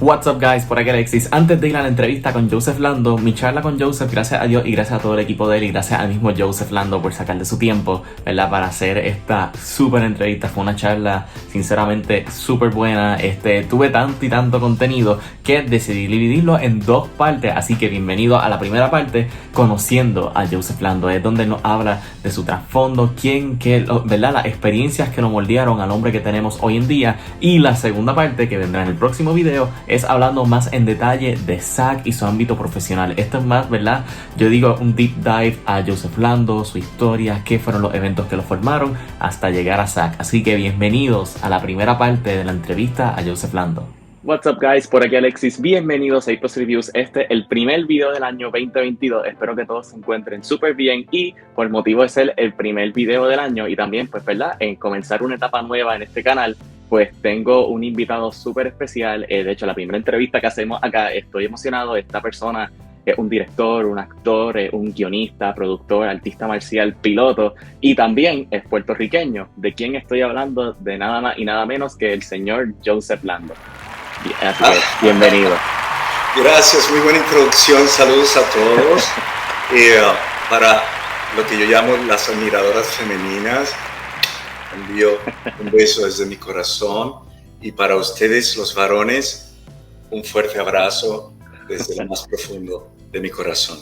What's up guys, por aquí Alexis. Antes de ir a la entrevista con Joseph Lando, mi charla con Joseph, gracias a Dios y gracias a todo el equipo de él y gracias al mismo Joseph Lando por sacar de su tiempo, ¿verdad? Para hacer esta súper entrevista. Fue una charla sinceramente súper buena. Tuve tanto y tanto contenido que decidí dividirlo en dos partes, así que bienvenido a la primera parte, conociendo a Joseph Lando. Es donde nos habla de su trasfondo, ¿verdad? Las experiencias que nos moldearon al hombre que tenemos hoy en día. Y la segunda parte, que vendrá en el próximo video, es hablando más en detalle de Zack y su ámbito profesional. Esto es más, ¿verdad? Yo digo un deep dive a Joseph Lando, su historia, qué fueron los eventos que lo formaron hasta llegar a Zack. Así que bienvenidos a la primera parte de la entrevista a Joseph Lando. What's up guys, por aquí Alexis, bienvenidos a Ipos Reviews. El primer video del año 2022, espero que todos se encuentren súper bien y por motivo de ser el primer video del año y también pues verdad, en comenzar una etapa nueva en este canal, pues tengo un invitado súper especial. De hecho la primera entrevista que hacemos acá, estoy emocionado. Esta persona es un director, un actor, un guionista, productor, artista marcial, piloto y también es puertorriqueño. ¿De quién estoy hablando? De nada más y nada menos que el señor Joseph Lando. Así que, bienvenido. Gracias, muy buena introducción. Saludos a todos. Para lo que yo llamo las admiradoras femeninas, envío un beso desde mi corazón. Y para ustedes, los varones, un fuerte abrazo desde lo más profundo de mi corazón.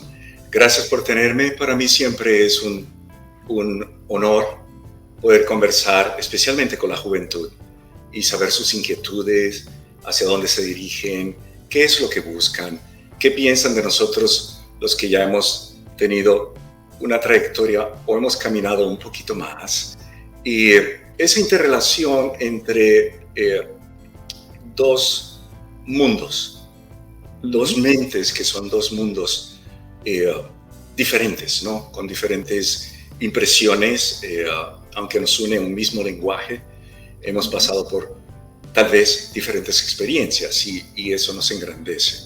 Gracias por tenerme. Para mí siempre es un honor poder conversar, especialmente con la juventud, y saber sus inquietudes, hacia dónde se dirigen, qué es lo que buscan, qué piensan de nosotros los que ya hemos tenido una trayectoria o hemos caminado un poquito más. Y esa interrelación entre dos mundos, dos mentes que son dos mundos diferentes, ¿no? Con diferentes impresiones, aunque nos une un mismo lenguaje, hemos pasado por tal vez diferentes experiencias y eso nos engrandece.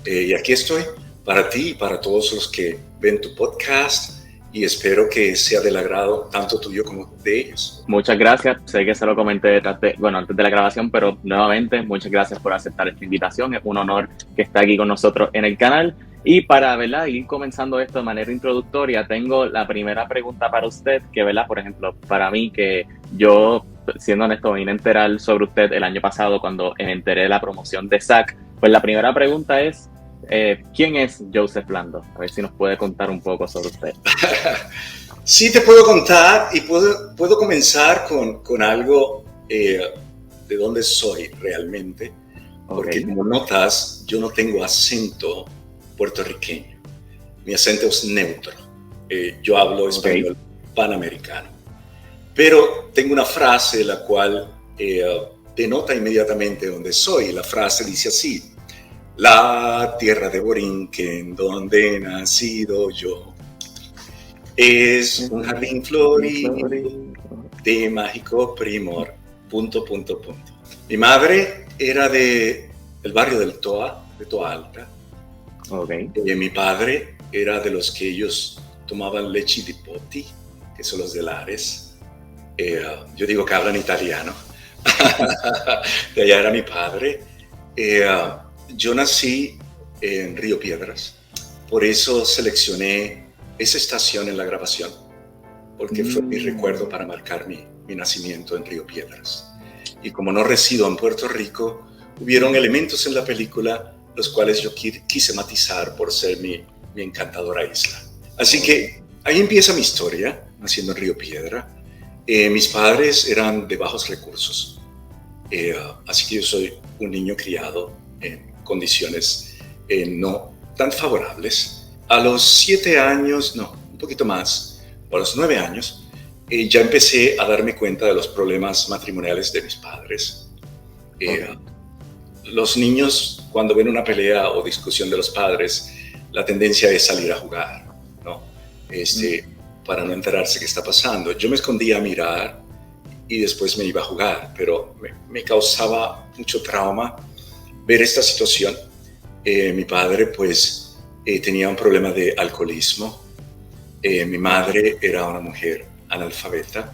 Y aquí estoy para ti y para todos los que ven tu podcast y espero que sea del agrado tanto tuyo como de ellos. Muchas gracias. Sé que se lo comenté antes de la grabación, pero nuevamente muchas gracias por aceptar esta invitación. Es un honor que esté aquí con nosotros en el canal. Y para, ¿verdad?, ir comenzando esto de manera introductoria, tengo la primera pregunta para usted, que, ¿verdad?, por ejemplo, para mí, que yo, siendo honesto, me vine a enterar sobre usted el año pasado cuando me enteré de la promoción de Zack. Pues la primera pregunta es, ¿quién es Joseph Lando? A ver si nos puede contar un poco sobre usted. Sí, te puedo contar y puedo comenzar con algo de dónde soy realmente, porque como notas, yo no tengo acento puertorriqueño. Mi acento es neutro. Yo hablo español panamericano. Pero tengo una frase la cual denota inmediatamente dónde soy. La frase dice así: la tierra de Borinquen, donde he nacido yo, es un jardín florido de mágico primor. ... Mi madre era del barrio del Toa, de Toa Alta. Mi padre era de los que ellos tomaban leche di poti, que son los de Lares. Yo digo que hablan italiano. De allá era mi padre. Yo nací en Río Piedras, por eso seleccioné esa estación en la grabación, porque fue mi recuerdo para marcar mi nacimiento en Río Piedras. Y como no resido en Puerto Rico, hubieron elementos en la película los cuales yo quise matizar por ser mi encantadora isla. Así que ahí empieza mi historia, naciendo en Río Piedra. Mis padres eran de bajos recursos, así que yo soy un niño criado en condiciones no tan favorables. A los 7 años, no, un poquito más, a los 9 años, ya empecé a darme cuenta de los problemas matrimoniales de mis padres. Los niños, cuando ven una pelea o discusión de los padres, la tendencia es salir a jugar, ¿no? Para no enterarse qué está pasando. Yo me escondía a mirar y después me iba a jugar, pero me causaba mucho trauma ver esta situación. Mi padre, pues, tenía un problema de alcoholismo. Mi madre era una mujer analfabeta,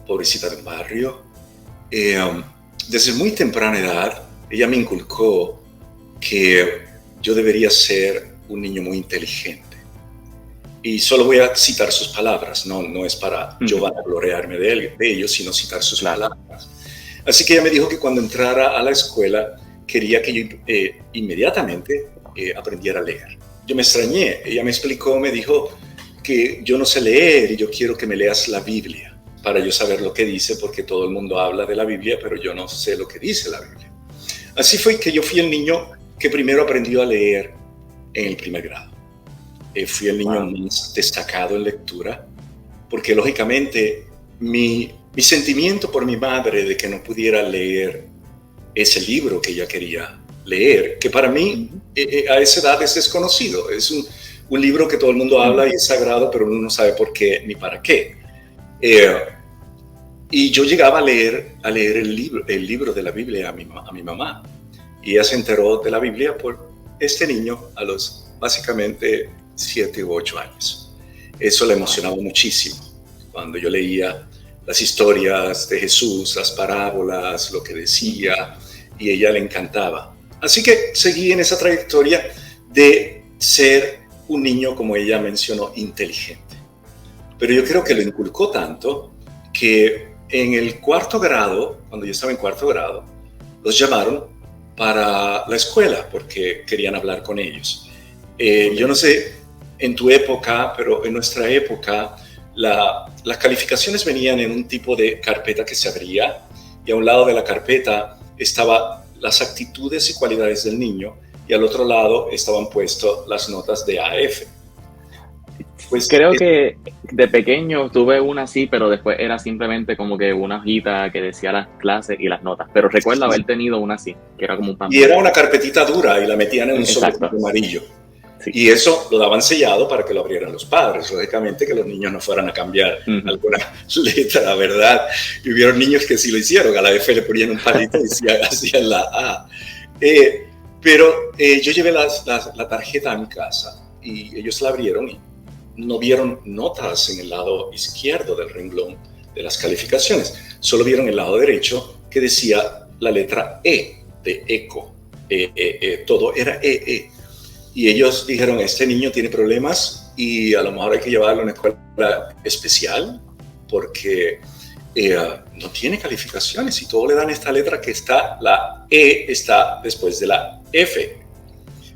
pobrecita de un barrio. Desde muy temprana edad ella me inculcó que yo debería ser un niño muy inteligente. Y solo voy a citar sus palabras, no es para yo vanagloriarme de ellos, sino citar sus palabras. Así que ella me dijo que cuando entrara a la escuela quería que yo inmediatamente aprendiera a leer. Yo me extrañé, ella me explicó, me dijo que yo no sé leer y yo quiero que me leas la Biblia para yo saber lo que dice, porque todo el mundo habla de la Biblia, pero yo no sé lo que dice la Biblia. Así fue que yo fui el niño que primero aprendió a leer en el primer grado. Fui el niño más destacado en lectura, porque lógicamente mi sentimiento por mi madre de que no pudiera leer ese libro que ella quería leer, que para mí a esa edad es desconocido, es un libro que todo el mundo habla y es sagrado, pero uno no sabe por qué ni para qué. Y yo llegaba a leer el libro de la Biblia a mi mamá, y ella se enteró de la Biblia por este niño a los básicamente 7 u 8 años. Eso le emocionaba muchísimo cuando yo leía las historias de Jesús, las parábolas, lo que decía, y a ella le encantaba. Así que seguí en esa trayectoria de ser un niño, como ella mencionó, inteligente. Pero yo creo que lo inculcó tanto que en el 4º grado, cuando yo estaba en 4º grado, los llamaron para la escuela porque querían hablar con ellos. Yo no sé en tu época, pero en nuestra época las calificaciones venían en un tipo de carpeta que se abría, y a un lado de la carpeta estaban las actitudes y cualidades del niño, y al otro lado estaban puestas las notas de AF. Pues creo que de pequeño tuve una así, pero después era simplemente como que una hojita que decía las clases y las notas. Pero recuerdo haber tenido una así, que era como un panfleto. Y era una carpetita dura y la metían en un sobre amarillo. Sí. Y eso lo daban sellado para que lo abrieran los padres, lógicamente que los niños no fueran a cambiar alguna letra, ¿verdad? Y hubieron niños que sí lo hicieron, a la F le ponían un palito y hacían la A. Pero yo llevé la tarjeta a mi casa y ellos la abrieron y no vieron notas en el lado izquierdo del renglón de las calificaciones, solo vieron el lado derecho que decía la letra E de eco, todo era EE. Y ellos dijeron, este niño tiene problemas y a lo mejor hay que llevarlo a una escuela especial porque no tiene calificaciones y todo le dan esta letra que está, la E está después de la F.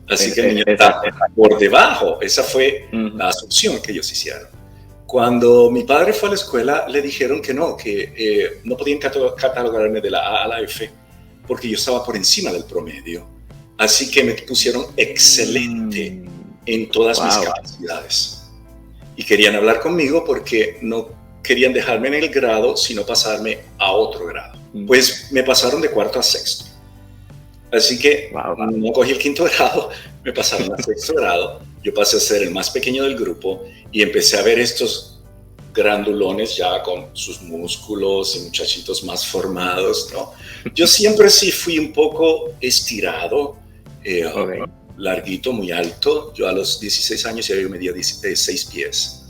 Así que el niño está por debajo. Esa fue la asunción que ellos hicieron. Cuando mi padre fue a la escuela, le dijeron que no podían catalogarme de la A a la F porque yo estaba por encima del promedio. Así que me pusieron excelente en todas mis capacidades. Y querían hablar conmigo porque no querían dejarme en el grado, sino pasarme a otro grado. Pues me pasaron de 4º a 6º. Así que no cogí el 5º grado, me pasaron al 6º grado. Yo pasé a ser el más pequeño del grupo y empecé a ver estos grandulones ya con sus músculos y muchachitos más formados, ¿no? Yo siempre sí fui un poco estirado, larguito, muy alto. Yo a los 16 años ya yo medía 6 pies.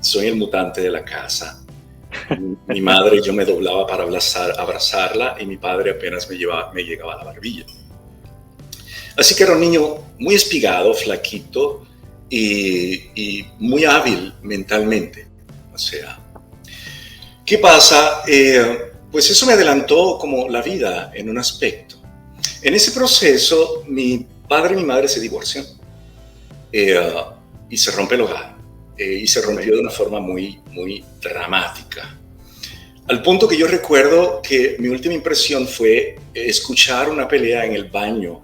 Soy el mutante de la casa. Mi madre, yo me doblaba para abrazarla y mi padre apenas me llegaba a la barbilla. Así que era un niño muy espigado, flaquito y muy hábil mentalmente. O sea, ¿qué pasa? Pues eso me adelantó como la vida en un aspecto. En ese proceso, mi padre y mi madre se divorcian y se rompe el hogar. Y se rompió de una forma muy, muy dramática. Al punto que yo recuerdo que mi última impresión fue escuchar una pelea en el baño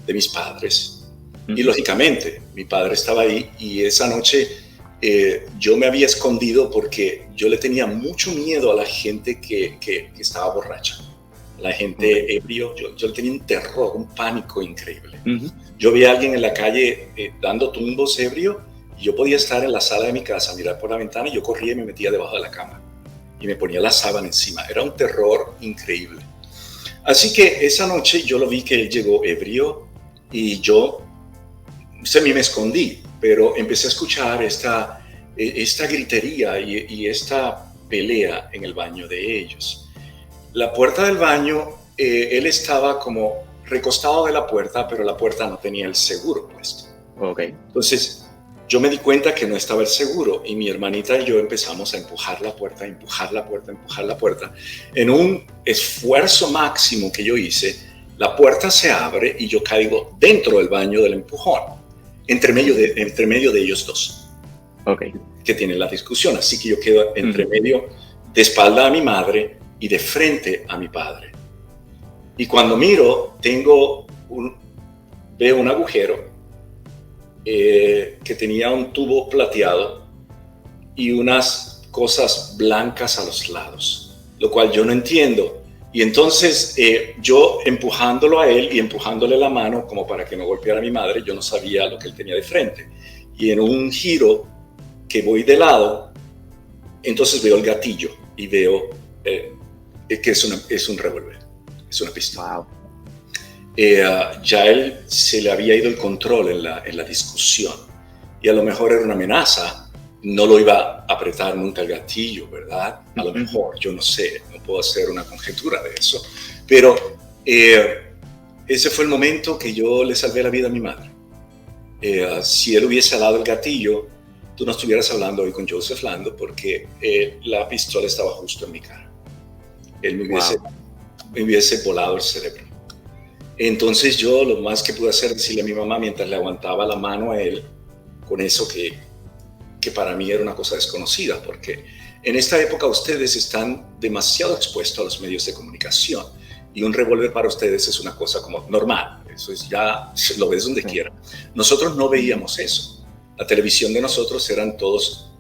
de mis padres. Y lógicamente, mi padre estaba ahí y esa noche yo me había escondido porque yo le tenía mucho miedo a la gente que estaba borracha. La gente ebrio, yo tenía un terror, un pánico increíble. Yo vi a alguien en la calle dando tumbos ebrio y yo podía estar en la sala de mi casa, mirar por la ventana y yo corría y me metía debajo de la cama y me ponía la sábana encima. Era un terror increíble. Así que esa noche yo lo vi que él llegó ebrio y yo me escondí, pero empecé a escuchar esta gritería y esta pelea en el baño de ellos. La puerta del baño él estaba como recostado de la puerta, pero la puerta no tenía el seguro puesto. Okay. Entonces, yo me di cuenta que no estaba el seguro y mi hermanita y yo empezamos a empujar la puerta, empujar la puerta, empujar la puerta. En un esfuerzo máximo que yo hice, la puerta se abre y yo caigo dentro del baño del empujón, entre medio de ellos dos, Okay. que tienen la discusión. Así que yo quedo entre medio, de espalda a mi madre y de frente a mi padre. Y cuando miro, veo un agujero que tenía un tubo plateado y unas cosas blancas a los lados, lo cual yo no entiendo. Y entonces yo empujándolo a él y empujándole la mano como para que no golpeara a mi madre, yo no sabía lo que él tenía de frente. Y en un giro que voy de lado, entonces veo el gatillo y veo que es un revólver, es una pistola. Wow. Ya él se le había ido el control en la discusión y a lo mejor era una amenaza, no lo iba a apretar nunca el gatillo, ¿verdad? A lo mejor, yo no sé, no puedo hacer una conjetura de eso, pero ese fue el momento que yo le salvé la vida a mi madre. Si él hubiese dado el gatillo, tú no estuvieras hablando hoy con Joseph Lando porque la pistola estaba justo en mi cara. Él me hubiese volado el cerebro. Entonces yo lo más que pude hacer es decirle a mi mamá mientras le aguantaba la mano a él, con eso que para mí era una cosa desconocida, porque en esta época ustedes están demasiado expuestos a los medios de comunicación y un revólver para ustedes es una cosa como normal, eso es ya, lo ves donde quiera. Nosotros no veíamos eso. La televisión de nosotros eran todos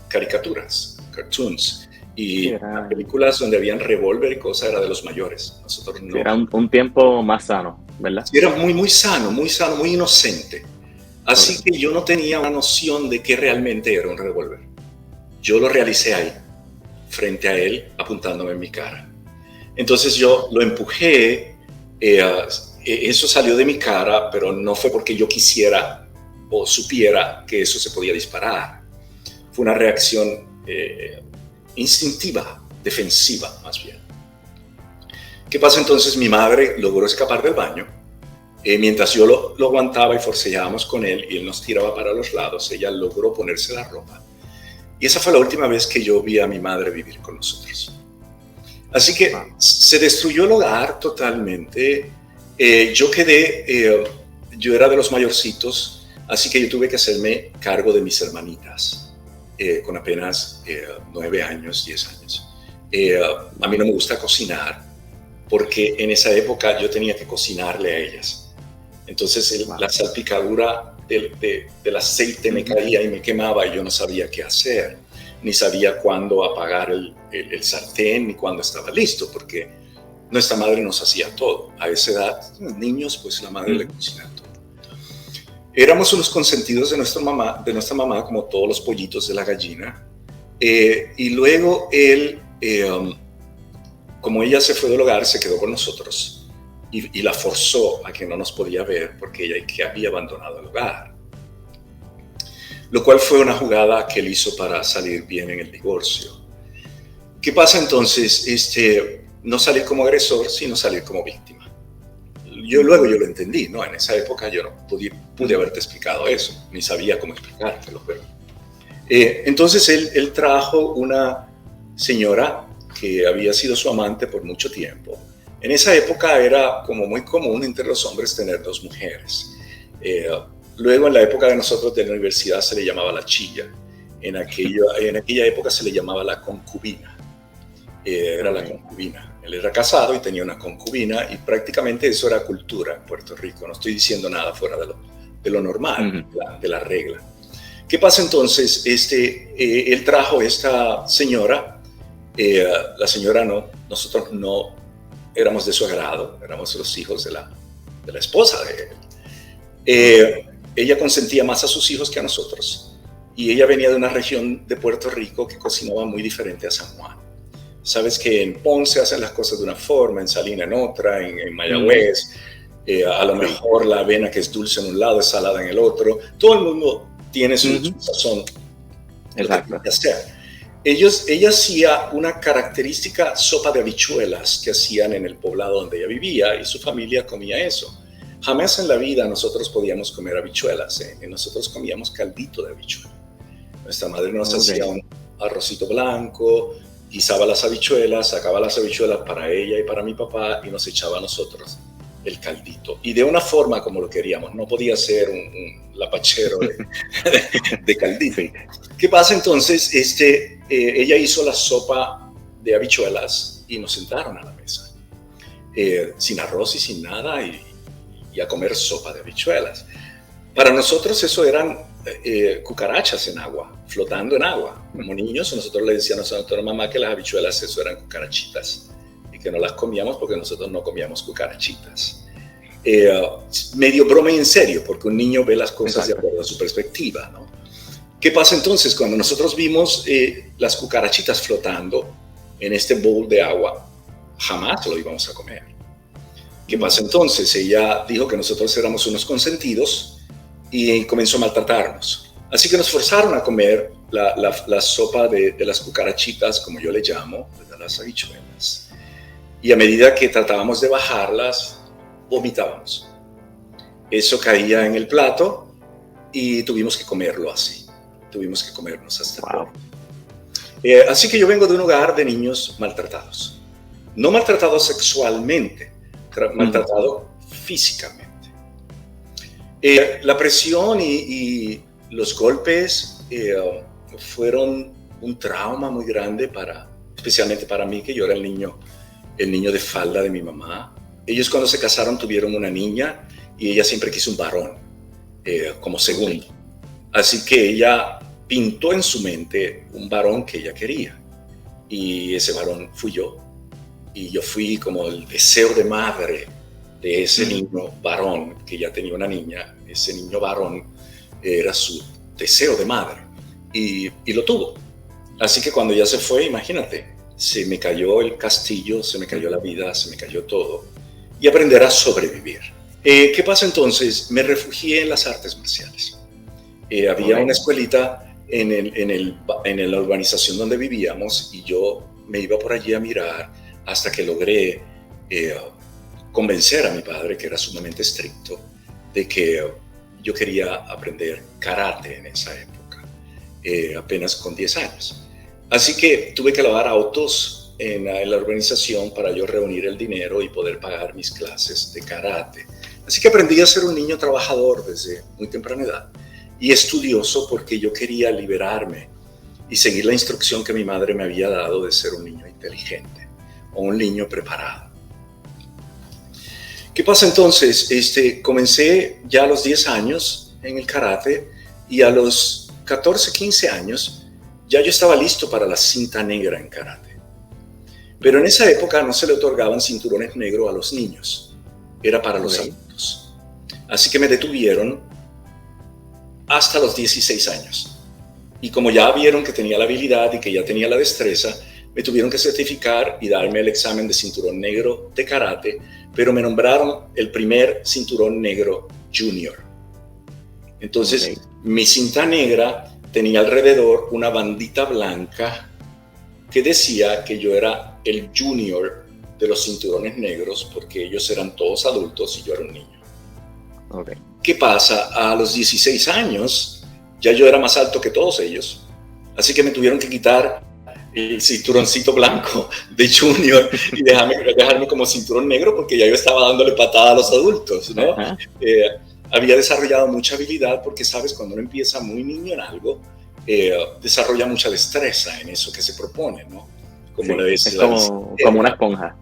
caricaturas, cartoons. Y las películas donde habían revólver y cosas era de los mayores. Nosotros no. Era un tiempo más sano, ¿verdad? Sí, era muy sano, muy inocente. Así que yo no tenía una noción de qué realmente era un revólver. Yo lo realicé ahí, frente a él, apuntándome en mi cara. Entonces yo lo empujé, eso salió de mi cara, pero no fue porque yo quisiera o supiera que eso se podía disparar. Fue una reacción instintiva, defensiva más bien. ¿Qué pasa entonces? Mi madre logró escapar del baño. Mientras yo lo aguantaba y forcejábamos con él y él nos tiraba para los lados, ella logró ponerse la ropa. Y esa fue la última vez que yo vi a mi madre vivir con nosotros. Así que se destruyó el hogar totalmente. Yo era de los mayorcitos, así que yo tuve que hacerme cargo de mis hermanitas. Con apenas 9 años, 10 años. A mí no me gusta cocinar porque en esa época yo tenía que cocinarle a ellas. Entonces la salpicadura del aceite me caía y me quemaba y yo no sabía qué hacer, ni sabía cuándo apagar el sartén ni cuándo estaba listo, porque nuestra madre nos hacía todo. A esa edad, niños, pues la madre le cocinaba todo. Éramos unos consentidos de nuestra mamá, como todos los pollitos de la gallina. Y luego él, como ella se fue del hogar, se quedó con nosotros y la forzó a que no nos podía ver porque ella que había abandonado el hogar. Lo cual fue una jugada que él hizo para salir bien en el divorcio. ¿Qué pasa entonces? No salir como agresor, sino salir como víctima. Luego yo lo entendí, ¿no? En esa época yo no pude haberte explicado eso, ni sabía cómo explicártelo. Pero entonces él trajo una señora que había sido su amante por mucho tiempo. En esa época era como muy común entre los hombres tener 2 mujeres. Luego en la época de nosotros de la universidad se le llamaba la chilla. En aquella época se le llamaba la concubina. Era la concubina. Él era casado y tenía una concubina y prácticamente eso era cultura en Puerto Rico. No estoy diciendo nada fuera de lo normal, de la regla. ¿Qué pasa entonces? Él trajo esta señora. La señora nosotros no éramos de su agrado, éramos los hijos de la esposa de él. Ella consentía más a sus hijos que a nosotros y ella venía de una región de Puerto Rico que cocinaba muy diferente a San Juan. Sabes que en Ponce hacen las cosas de una forma, en Salina en otra, en Mayagüez, a lo mejor la avena que es dulce en un lado es salada en el otro. Todo el mundo tiene su sazón. Exacto. Que hacer. Ella hacía una característica sopa de habichuelas que hacían en el poblado donde ella vivía y su familia comía eso. Jamás en la vida nosotros podíamos comer habichuelas, ¿eh? Nosotros comíamos caldito de habichuela. Nuestra madre nos hacía un arrocito blanco, guisaba las habichuelas, sacaba las habichuelas para ella y para mi papá y nos echaba a nosotros el caldito. Y de una forma como lo queríamos, no podía ser un lapachero de caldito. ¿Qué pasa entonces? Ella hizo la sopa de habichuelas y nos sentaron a la mesa, sin arroz y sin nada, y a comer sopa de habichuelas. Para nosotros eso eran cucarachas en agua, flotando en agua. Como niños nosotros le decíamos a nuestra mamá que las habichuelas eso eran cucarachitas y que no las comíamos porque nosotros no comíamos cucarachitas. Medio broma y en serio, porque un niño ve las cosas de acuerdo a su perspectiva, ¿no? ¿Qué pasa entonces cuando nosotros vimos las cucarachitas flotando en este bowl de agua? Jamás lo íbamos a comer. ¿Qué pasa entonces? Ella dijo que nosotros éramos unos consentidos y comenzó a maltratarnos. Así que nos forzaron a comer la sopa de las cucarachitas, como yo le llamo, de las habichuelas. Y a medida que tratábamos de bajarlas, vomitábamos. Eso caía en el plato y tuvimos que comerlo así. Tuvimos que comernos hasta el polvo. Así que yo vengo de un hogar de niños maltratados. No maltratados sexualmente, maltratados físicamente. La presión y los golpes fueron un trauma muy grande especialmente para mí, que yo era el niño de falda de mi mamá. Ellos cuando se casaron tuvieron una niña y ella siempre quiso un varón como segundo. Así que ella pintó en su mente un varón que ella quería. Y ese varón fui yo. Y yo fui como el deseo de madre de ese niño varón, que ya tenía una niña. Ese niño varón era su deseo de madre. Y lo tuvo. Así que cuando ella se fue, imagínate, se me cayó el castillo, se me cayó la vida, se me cayó todo. Y aprender a sobrevivir. ¿Qué pasa entonces? Me refugié en las artes marciales. Había una escuelita en la urbanización donde vivíamos y yo me iba por allí a mirar hasta que logré convencer a mi padre, que era sumamente estricto, de que yo quería aprender karate en esa época, apenas con 10 años. Así que tuve que lavar autos en la urbanización para yo reunir el dinero y poder pagar mis clases de karate. Así que aprendí a ser un niño trabajador desde muy temprana edad y estudioso, porque yo quería liberarme y seguir la instrucción que mi madre me había dado de ser un niño inteligente o un niño preparado. ¿Qué pasa entonces? Comencé ya a los 10 años en el karate y a los 14, 15 años ya yo estaba listo para la cinta negra en karate. Pero en esa época no se le otorgaban cinturones negros a los niños, era para los adultos. Así que me detuvieron hasta los 16 años. Y como ya vieron que tenía la habilidad y que ya tenía la destreza, me tuvieron que certificar y darme el examen de cinturón negro de karate, pero me nombraron el primer cinturón negro junior. Entonces, mi cinta negra tenía alrededor una bandita blanca que decía que yo era el junior de los cinturones negros, porque ellos eran todos adultos y yo era un niño. ¿Qué pasa? A los 16 años ya yo era más alto que todos ellos, así que me tuvieron que quitar el cinturoncito blanco de junior y dejarme como cinturón negro, porque ya yo estaba dándole patada a los adultos, ¿no? Había desarrollado mucha habilidad, porque sabes, cuando uno empieza muy niño en algo, desarrolla mucha destreza en eso que se propone, ¿no? Es como una esponja.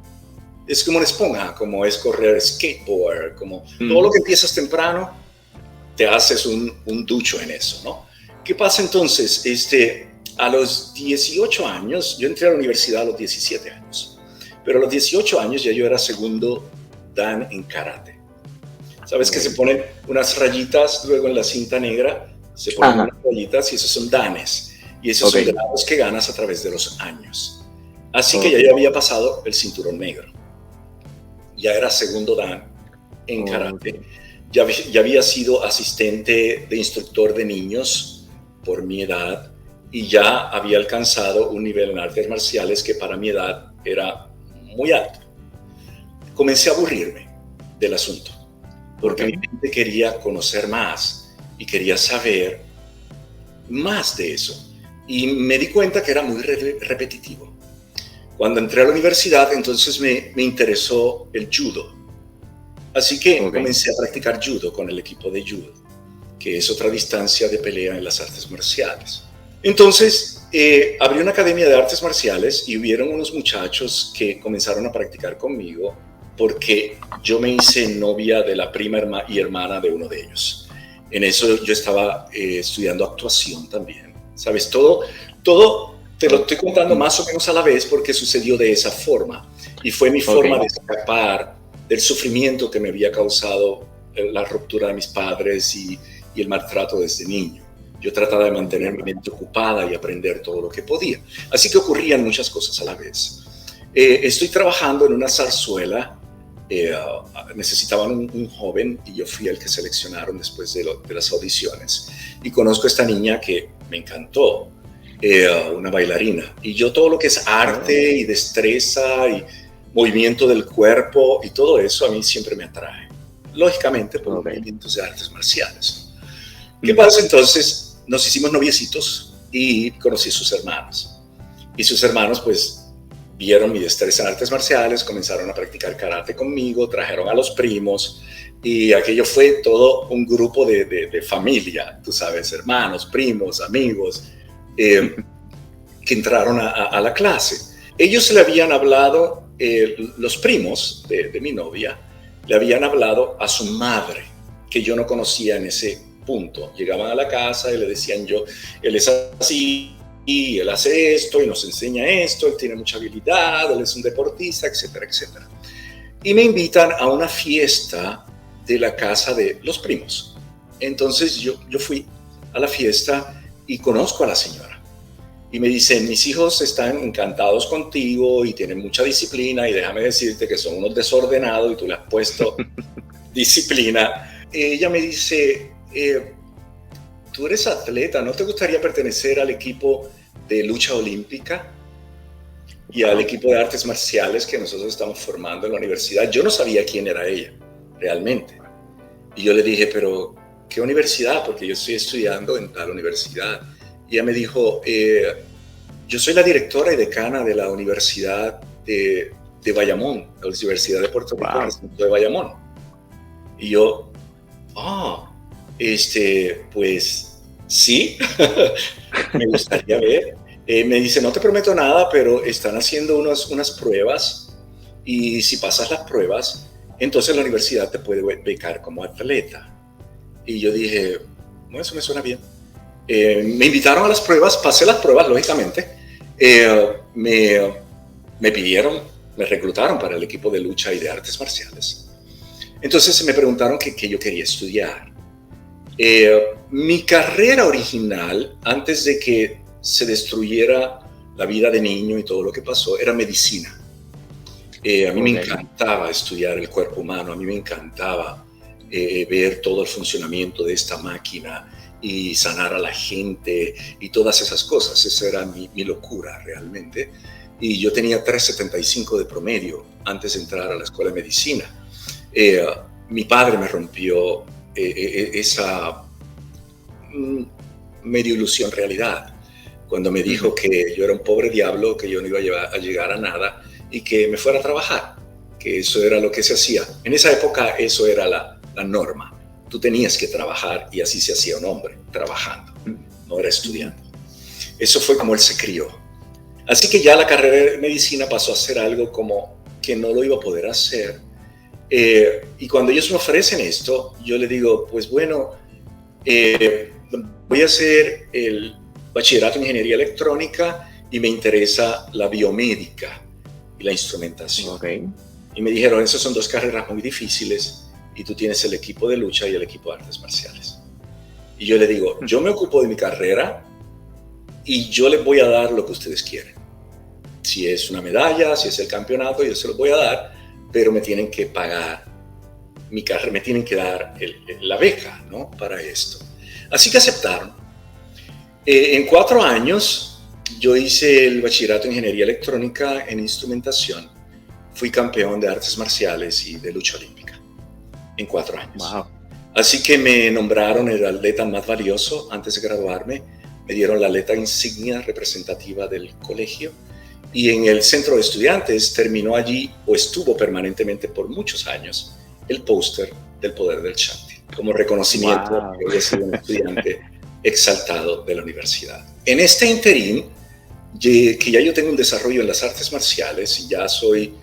Es como una esponja, como es correr skateboard, como todo lo que empiezas temprano, te haces un ducho en eso, ¿no? ¿Qué pasa entonces? A los 18 años, yo entré a la universidad a los 17 años, pero a los 18 años ya yo era segundo dan en karate. ¿Sabes que se ponen unas rayitas luego en la cinta negra? Se ponen unas rayitas y esos son danes. Y esos son grados que ganas a través de los años. Así que ya yo había pasado el cinturón negro. Ya era segundo dan en karate. Ya había sido asistente de instructor de niños por mi edad. y ya había alcanzado un nivel en artes marciales que para mi edad era muy alto. Comencé a aburrirme del asunto, porque mi mente quería conocer más y quería saber más de eso. Y me di cuenta que era muy repetitivo. Cuando entré a la universidad, entonces me interesó el judo. Así que comencé a practicar judo con el equipo de judo, que es otra distancia de pelea en las artes marciales. Entonces, abrí una academia de artes marciales y hubieron unos muchachos que comenzaron a practicar conmigo porque yo me hice novia de la prima y hermana de uno de ellos. En eso yo estaba estudiando actuación también. ¿Sabes? Todo te lo estoy contando más o menos a la vez porque sucedió de esa forma. Y fue mi forma de escapar del sufrimiento que me había causado la ruptura de mis padres y el maltrato desde niño. Yo trataba de mantener mi mente ocupada y aprender todo lo que podía. Así que ocurrían muchas cosas a la vez. Estoy trabajando en una zarzuela. Necesitaban un joven y yo fui el que seleccionaron después de las audiciones. Y conozco a esta niña que me encantó, una bailarina. Y yo todo lo que es arte y destreza y movimiento del cuerpo y todo eso a mí siempre me atrae. Lógicamente por movimientos de artes marciales. ¿Qué pasa entonces? Nos hicimos noviecitos y conocí a sus hermanos. Y sus hermanos pues vieron mi destreza en artes marciales, comenzaron a practicar karate conmigo, trajeron a los primos y aquello fue todo un grupo de familia, tú sabes, hermanos, primos, amigos, que entraron a la clase. Ellos le habían hablado, los primos de mi novia, le habían hablado a su madre, que yo no conocía en ese punto. Llegaban a la casa y le decían él es así, y él hace esto y nos enseña esto, él tiene mucha habilidad, él es un deportista, etcétera, etcétera. Y me invitan a una fiesta de la casa de los primos. Entonces yo fui a la fiesta y conozco a la señora. Y me dicen, mis hijos están encantados contigo y tienen mucha disciplina y déjame decirte que son unos desordenados y tú le has puesto disciplina. Ella me dice, tú eres atleta, ¿no te gustaría pertenecer al equipo de lucha olímpica y al equipo de artes marciales que nosotros estamos formando en la universidad? Yo no sabía quién era ella, realmente. Y yo le dije, pero ¿qué universidad? Porque yo estoy estudiando en tal universidad. Y ella me dijo, yo soy la directora y decana de la Universidad de Bayamón, la Universidad de Puerto Rico, en el centro de Bayamón. Y yo, pues sí, me gustaría ver. Me dice, no te prometo nada, pero están haciendo unas pruebas y si pasas las pruebas, entonces la universidad te puede becar como atleta. Y yo dije, no, eso me suena bien. Me invitaron a las pruebas, pasé las pruebas, lógicamente. Me pidieron, me reclutaron para el equipo de lucha y de artes marciales. Entonces me preguntaron qué yo quería estudiar. Mi carrera original, antes de que se destruyera la vida de niño y todo lo que pasó, era medicina. A mí me encantaba estudiar el cuerpo humano, a mí me encantaba ver todo el funcionamiento de esta máquina y sanar a la gente y todas esas cosas. Esa era mi locura realmente. Y yo tenía 3.75 de promedio antes de entrar a la escuela de medicina. Mi padre me rompió esa medio ilusión realidad cuando me dijo que yo era un pobre diablo, que yo no iba a llegar a nada y que me fuera a trabajar, que eso era lo que se hacía. En esa época eso era la norma. Tú tenías que trabajar y así se hacía un hombre, trabajando, no era estudiando. Eso fue como él se crió. Así que ya la carrera de medicina pasó a ser algo como que no lo iba a poder hacer. Y cuando ellos me ofrecen esto, yo le digo, pues bueno, voy a hacer el bachillerato en ingeniería electrónica y me interesa la biomédica y la instrumentación. Y me dijeron, esas son dos carreras muy difíciles y tú tienes el equipo de lucha y el equipo de artes marciales. Y yo le digo, yo me ocupo de mi carrera y yo les voy a dar lo que ustedes quieren. Si es una medalla, si es el campeonato, yo se los voy a dar, pero me tienen que pagar mi carrera, me tienen que dar la beca, ¿no? Para esto. Así que aceptaron. En 4 años yo hice el bachillerato en ingeniería electrónica en instrumentación. Fui campeón de artes marciales y de lucha olímpica en 4 años. Wow. Así que me nombraron el atleta más valioso antes de graduarme. Me dieron la atleta insignia representativa del colegio. Y en el centro de estudiantes terminó allí, o estuvo permanentemente por muchos años, el póster del poder del Shanti, como reconocimiento de que había sido un estudiante exaltado de la universidad. En este interín, que ya yo tengo un desarrollo en las artes marciales y ya soy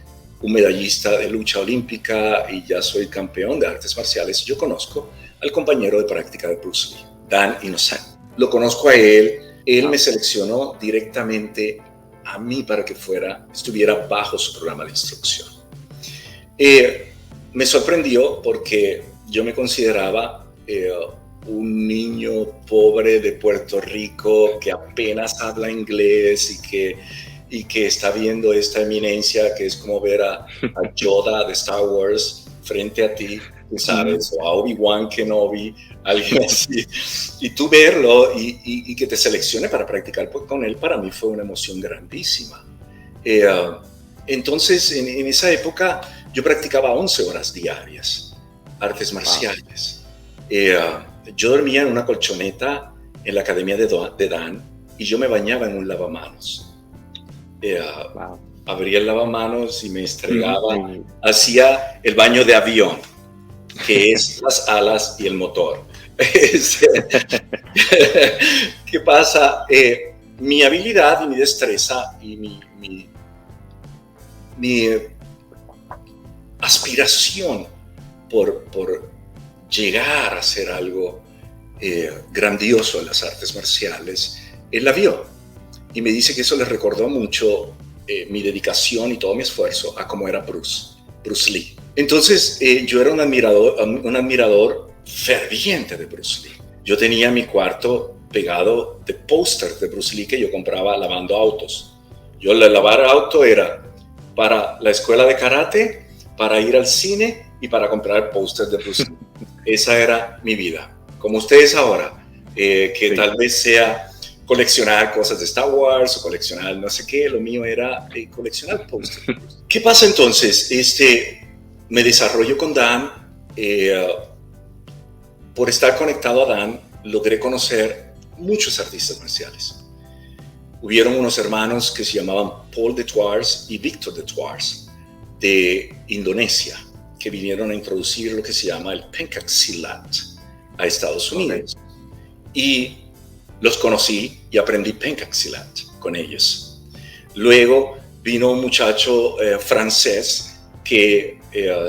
un medallista de lucha olímpica y ya soy campeón de artes marciales, yo conozco al compañero de práctica de Bruce Lee, Dan Inoue. Lo conozco a él me seleccionó directamente a mí para que estuviera bajo su programa de instrucción. Me sorprendió porque yo me consideraba un niño pobre de Puerto Rico que apenas habla inglés y que está viendo esta eminencia que es como ver a Yoda de Star Wars frente a ti, tú sabes, o a Obi-Wan Kenobi, alguien así, y tú verlo y que te seleccione para practicar con él, para mí fue una emoción grandísima. Entonces, en esa época, yo practicaba 11 horas diarias, artes marciales. Yo dormía en una colchoneta en la academia de Dan y yo me bañaba en un lavamanos. Abría el lavamanos y me estregaba, hacía el baño de avión, que es las alas y el motor. ¿Qué pasa? Mi habilidad y mi destreza y mi aspiración por llegar a hacer algo grandioso en las artes marciales, él la vio y me dice que eso le recordó mucho mi dedicación y todo mi esfuerzo a cómo era Bruce Lee. Entonces yo era un admirador ferviente de Bruce Lee. Yo tenía mi cuarto pegado de pósters de Bruce Lee que yo compraba lavando autos. Yo lavar auto era para la escuela de karate, para ir al cine y para comprar pósters de Bruce Lee. Esa era mi vida. Como ustedes ahora, que sí, tal vez sea coleccionar cosas de Star Wars o coleccionar no sé qué, lo mío era coleccionar pósters. ¿Qué pasa entonces? Me desarrollo con Dan. Por estar conectado a Dan, logré conocer muchos artistas marciales. Hubieron unos hermanos que se llamaban Paul de Tuars y Victor de Tuars de Indonesia, que vinieron a introducir lo que se llama el Pencaksilat a Estados Unidos. Y los conocí y aprendí Pencaksilat con ellos. Luego vino un muchacho francés que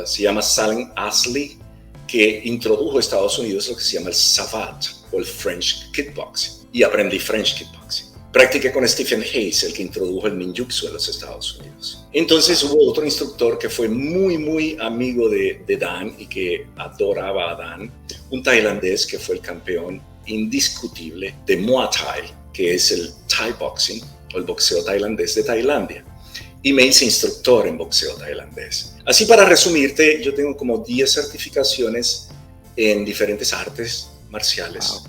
se llama Salim Asli, que introdujo a Estados Unidos lo que se llama el Savate o el French Kickboxing, y aprendí French Kickboxing. Practiqué con Stephen Hayes, el que introdujo el ninjutsu en los Estados Unidos. Entonces hubo otro instructor que fue muy, muy amigo de Dan y que adoraba a Dan, un tailandés que fue el campeón indiscutible de Muay Thai, que es el Thai Boxing o el boxeo tailandés de Tailandia. Y me hice instructor en boxeo tailandés. Así, para resumirte, yo tengo como 10 certificaciones en diferentes artes marciales. Wow.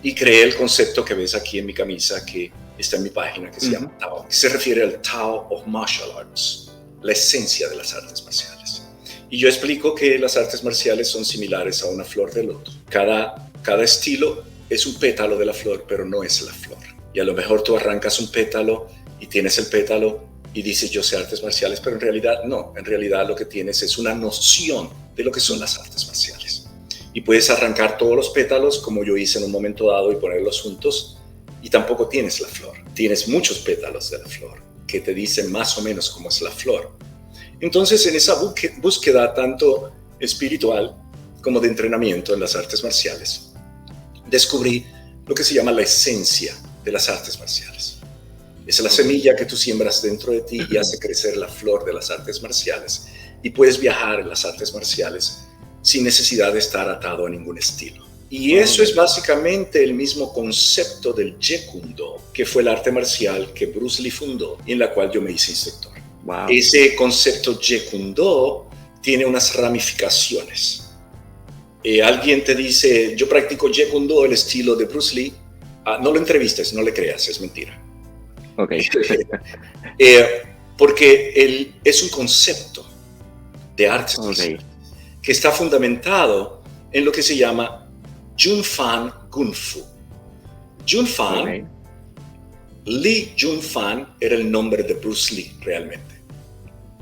Y creé el concepto que ves aquí en mi camisa, que está en mi página, que se llama Tao, que se refiere al Tao of Martial Arts, la esencia de las artes marciales. Y yo explico que las artes marciales son similares a una flor de loto. Cada estilo es un pétalo de la flor, pero no es la flor. Y a lo mejor tú arrancas un pétalo y tienes el pétalo y dices yo sé artes marciales, pero en realidad no. En realidad lo que tienes es una noción de lo que son las artes marciales. Y puedes arrancar todos los pétalos como yo hice en un momento dado y ponerlos juntos y tampoco tienes la flor. Tienes muchos pétalos de la flor que te dicen más o menos cómo es la flor. Entonces, en esa búsqueda tanto espiritual como de entrenamiento en las artes marciales, descubrí lo que se llama la esencia de las artes marciales. Es la semilla que tú siembras dentro de ti y hace crecer la flor de las artes marciales. Y puedes viajar en las artes marciales sin necesidad de estar atado a ningún estilo. Y eso es básicamente el mismo concepto del Jeet Kune Do, que fue el arte marcial que Bruce Lee fundó y en la cual yo me hice instructor. Wow. Ese concepto Jeet Kune Do tiene unas ramificaciones. Alguien te dice, yo practico Jeet Kune Do, el estilo de Bruce Lee, no lo entrevistes, no le creas, es mentira. Ok. Porque él es un concepto de artes que está fundamentado en lo que se llama Junfan Gunfu. Junfan, Lee Junfan era el nombre de Bruce Lee realmente.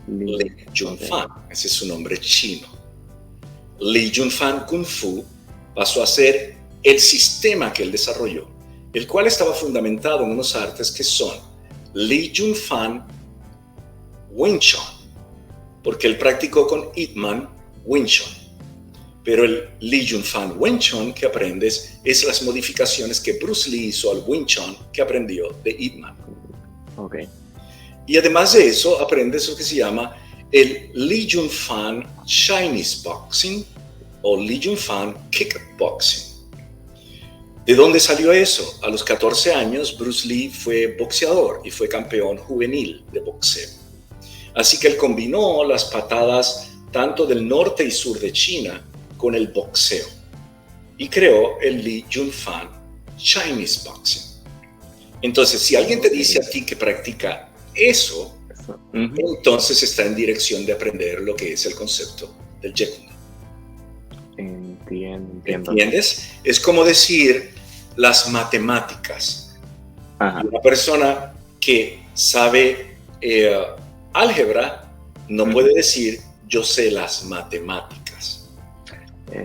Lee Junfan, ese es su nombre chino. Lee Junfan Kung Fu pasó a ser el sistema que él desarrolló, el cual estaba fundamentado en unos artes que son Lee Junfan Wing Chun, porque él practicó con Ip Man Wing Chun. Pero el Lee Junfan Wing Chun que aprendes es las modificaciones que Bruce Lee hizo al Wing Chun que aprendió de Ip Man. Y además de eso, aprendes lo que se llama el Lee Junfan Chinese Boxing o Lee Junfan Kickboxing. ¿De dónde salió eso? A los 14 años, Bruce Lee fue boxeador y fue campeón juvenil de boxeo. Así que él combinó las patadas tanto del norte y sur de China con el boxeo y creó el Lee Junfan Chinese Boxing. Entonces, si alguien te dice a ti que practica eso, entonces está en dirección de aprender lo que es el concepto del Jeet Kune Do. ¿Entiendes? Es como decir las matemáticas. Una persona que sabe álgebra no puede decir yo sé las matemáticas.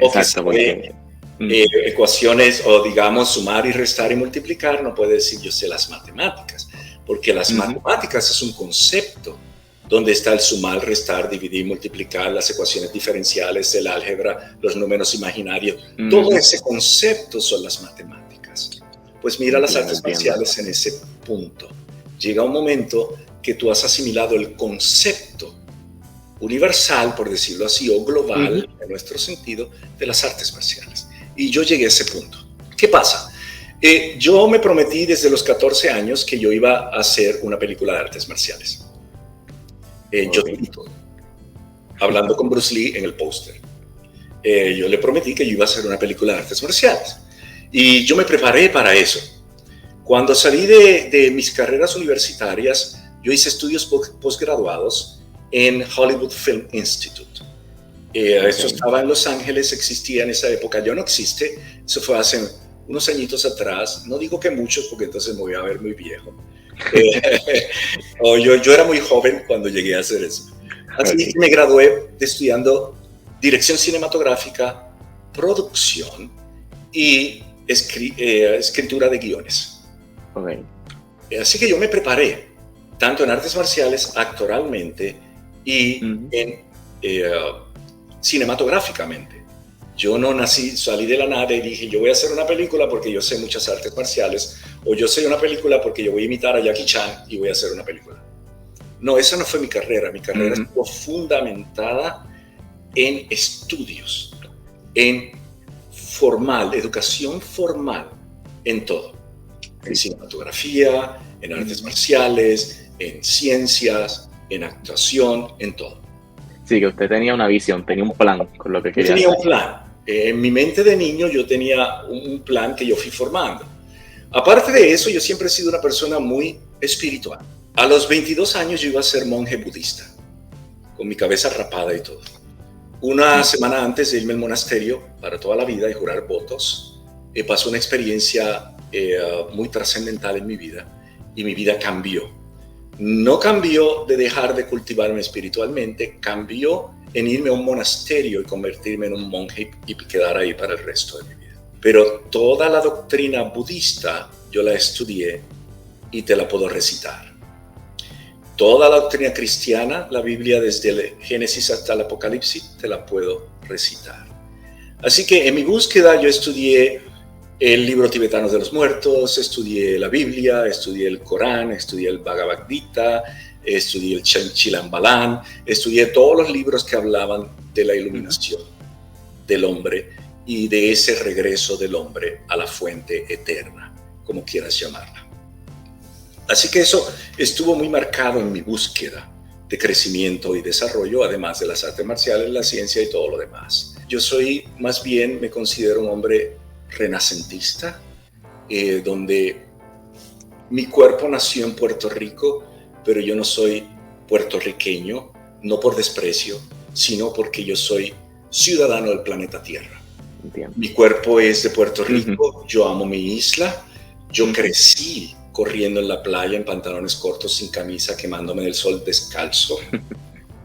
O que sabe ecuaciones o digamos sumar y restar y multiplicar no puede decir yo sé las matemáticas. Porque las matemáticas es un concepto donde está el sumar, restar, dividir, multiplicar, las ecuaciones diferenciales, el álgebra, los números imaginarios. Todo ese concepto son las matemáticas. Pues mira las artes marciales en ese punto. Llega un momento que tú has asimilado el concepto universal, por decirlo así, o global, en nuestro sentido, de las artes marciales. Y yo llegué a ese punto. ¿Qué pasa? Yo me prometí desde los 14 años que yo iba a hacer una película de artes marciales. Yo hablando con Bruce Lee en el póster. Yo le prometí que yo iba a hacer una película de artes marciales. Y yo me preparé para eso. Cuando salí de mis carreras universitarias, yo hice estudios posgraduados en Hollywood Film Institute. Eso estaba en Los Ángeles, existía en esa época, ya no existe. Eso fue hace unos añitos atrás, no digo que muchos porque entonces me voy a ver muy viejo. Yo era muy joven cuando llegué a hacer eso. Así que me gradué estudiando dirección cinematográfica, producción y escritura de guiones. Así que yo me preparé, tanto en artes marciales, actoralmente y cinematográficamente. Yo no salí de la nada y dije, yo voy a hacer una película porque yo sé muchas artes marciales, o yo sé una película porque yo voy a imitar a Jackie Chan y voy a hacer una película. No, esa no fue mi carrera. Mi carrera estuvo fundamentada en estudios, en educación formal, en todo. En cinematografía, en artes marciales, en ciencias, en actuación, en todo. Sí, que usted tenía una visión, tenía un plan con lo que quería hacer. Tenía un plan. En mi mente de niño yo tenía un plan que yo fui formando. Aparte de eso, yo siempre he sido una persona muy espiritual. A los 22 años yo iba a ser monje budista, con mi cabeza rapada y todo. Una semana antes de irme al monasterio para toda la vida y jurar votos, pasó una experiencia muy trascendental en mi vida y mi vida cambió. No cambió de dejar de cultivarme espiritualmente, cambió en irme a un monasterio y convertirme en un monje y quedar ahí para el resto de mi vida. Pero toda la doctrina budista yo la estudié y te la puedo recitar. Toda la doctrina cristiana, la Biblia desde el Génesis hasta el Apocalipsis, te la puedo recitar. Así que en mi búsqueda yo estudié el libro tibetano de los muertos, estudié la Biblia, estudié el Corán, estudié el Bhagavad Gita, estudié el Chilambalam, estudié todos los libros que hablaban de la iluminación del hombre y de ese regreso del hombre a la fuente eterna, como quieras llamarla. Así que eso estuvo muy marcado en mi búsqueda de crecimiento y desarrollo, además de las artes marciales, la ciencia y todo lo demás. Yo soy, más bien, me considero un hombre renacentista, donde mi cuerpo nació en Puerto Rico, pero yo no soy puertorriqueño, no por desprecio, sino porque yo soy ciudadano del planeta Tierra. Entiendo. Mi cuerpo es de Puerto Rico, yo amo mi isla, yo crecí corriendo en la playa en pantalones cortos, sin camisa, quemándome del sol descalzo.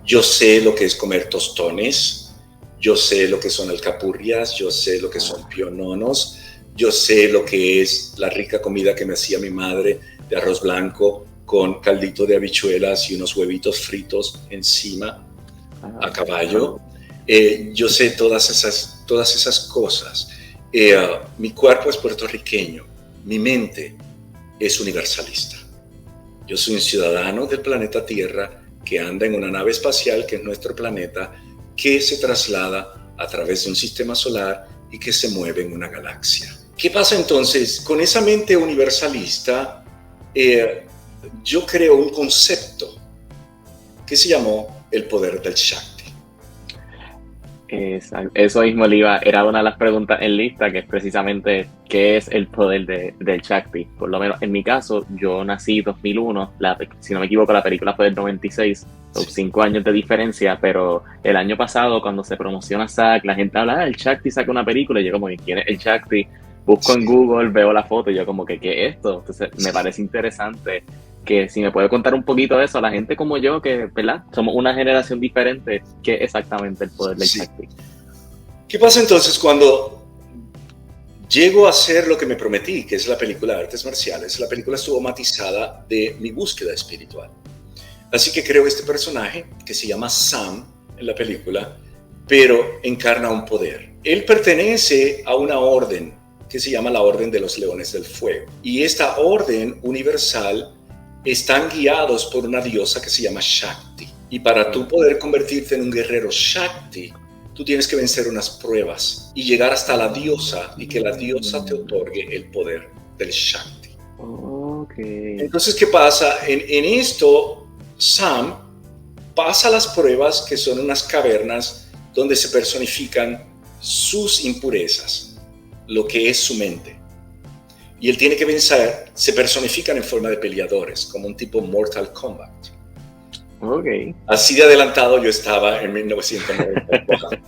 Yo sé lo que es comer tostones, yo sé lo que son alcapurrias, yo sé lo que son piononos, yo sé lo que es la rica comida que me hacía mi madre de arroz blanco con caldito de habichuelas y unos huevitos fritos encima a caballo. Yo sé todas esas cosas. Mi cuerpo es puertorriqueño, mi mente es universalista. Yo soy un ciudadano del planeta Tierra que anda en una nave espacial que es nuestro planeta, que se traslada a través de un sistema solar y que se mueve en una galaxia. ¿Qué pasa entonces? Con esa mente universalista, yo creo un concepto que se llamó el poder del Shakti. Eso mismo era una de las preguntas en lista, que es precisamente qué es el poder del Shakti. Por lo menos en mi caso, yo nací en 2001, si no me equivoco la película fue del 96, son 5 años de diferencia, pero el año pasado cuando se promociona Zack, la gente habla, el Shakti saca una película, y yo como, ¿quién es el Shakti? Busco en Google, veo la foto y yo como que, ¿qué es esto? Entonces me parece interesante que si me puede contar un poquito de eso a la gente como yo, que, ¿verdad? Somos una generación diferente, ¿qué es exactamente el poder del Shakti? ¿Qué pasa entonces cuando llego a hacer lo que me prometí, que es la película de artes marciales? La película estuvo matizada de mi búsqueda espiritual. Así que creo este personaje que se llama Sam en la película, pero encarna un poder. Él pertenece a una orden que se llama la Orden de los Leones del Fuego. Y esta orden universal están guiados por una diosa que se llama Shakti. Y para tú poder convertirte en un guerrero Shakti, tú tienes que vencer unas pruebas y llegar hasta la diosa y que la diosa te otorgue el poder del Shakti. Okay. Entonces, ¿qué pasa? En esto, Sam pasa las pruebas, que son unas cavernas donde se personifican sus impurezas, lo que es su mente. Y él tiene que vencer, se personifican en forma de peleadores, como un tipo Mortal Kombat. Okay. Así de adelantado yo estaba en 1994.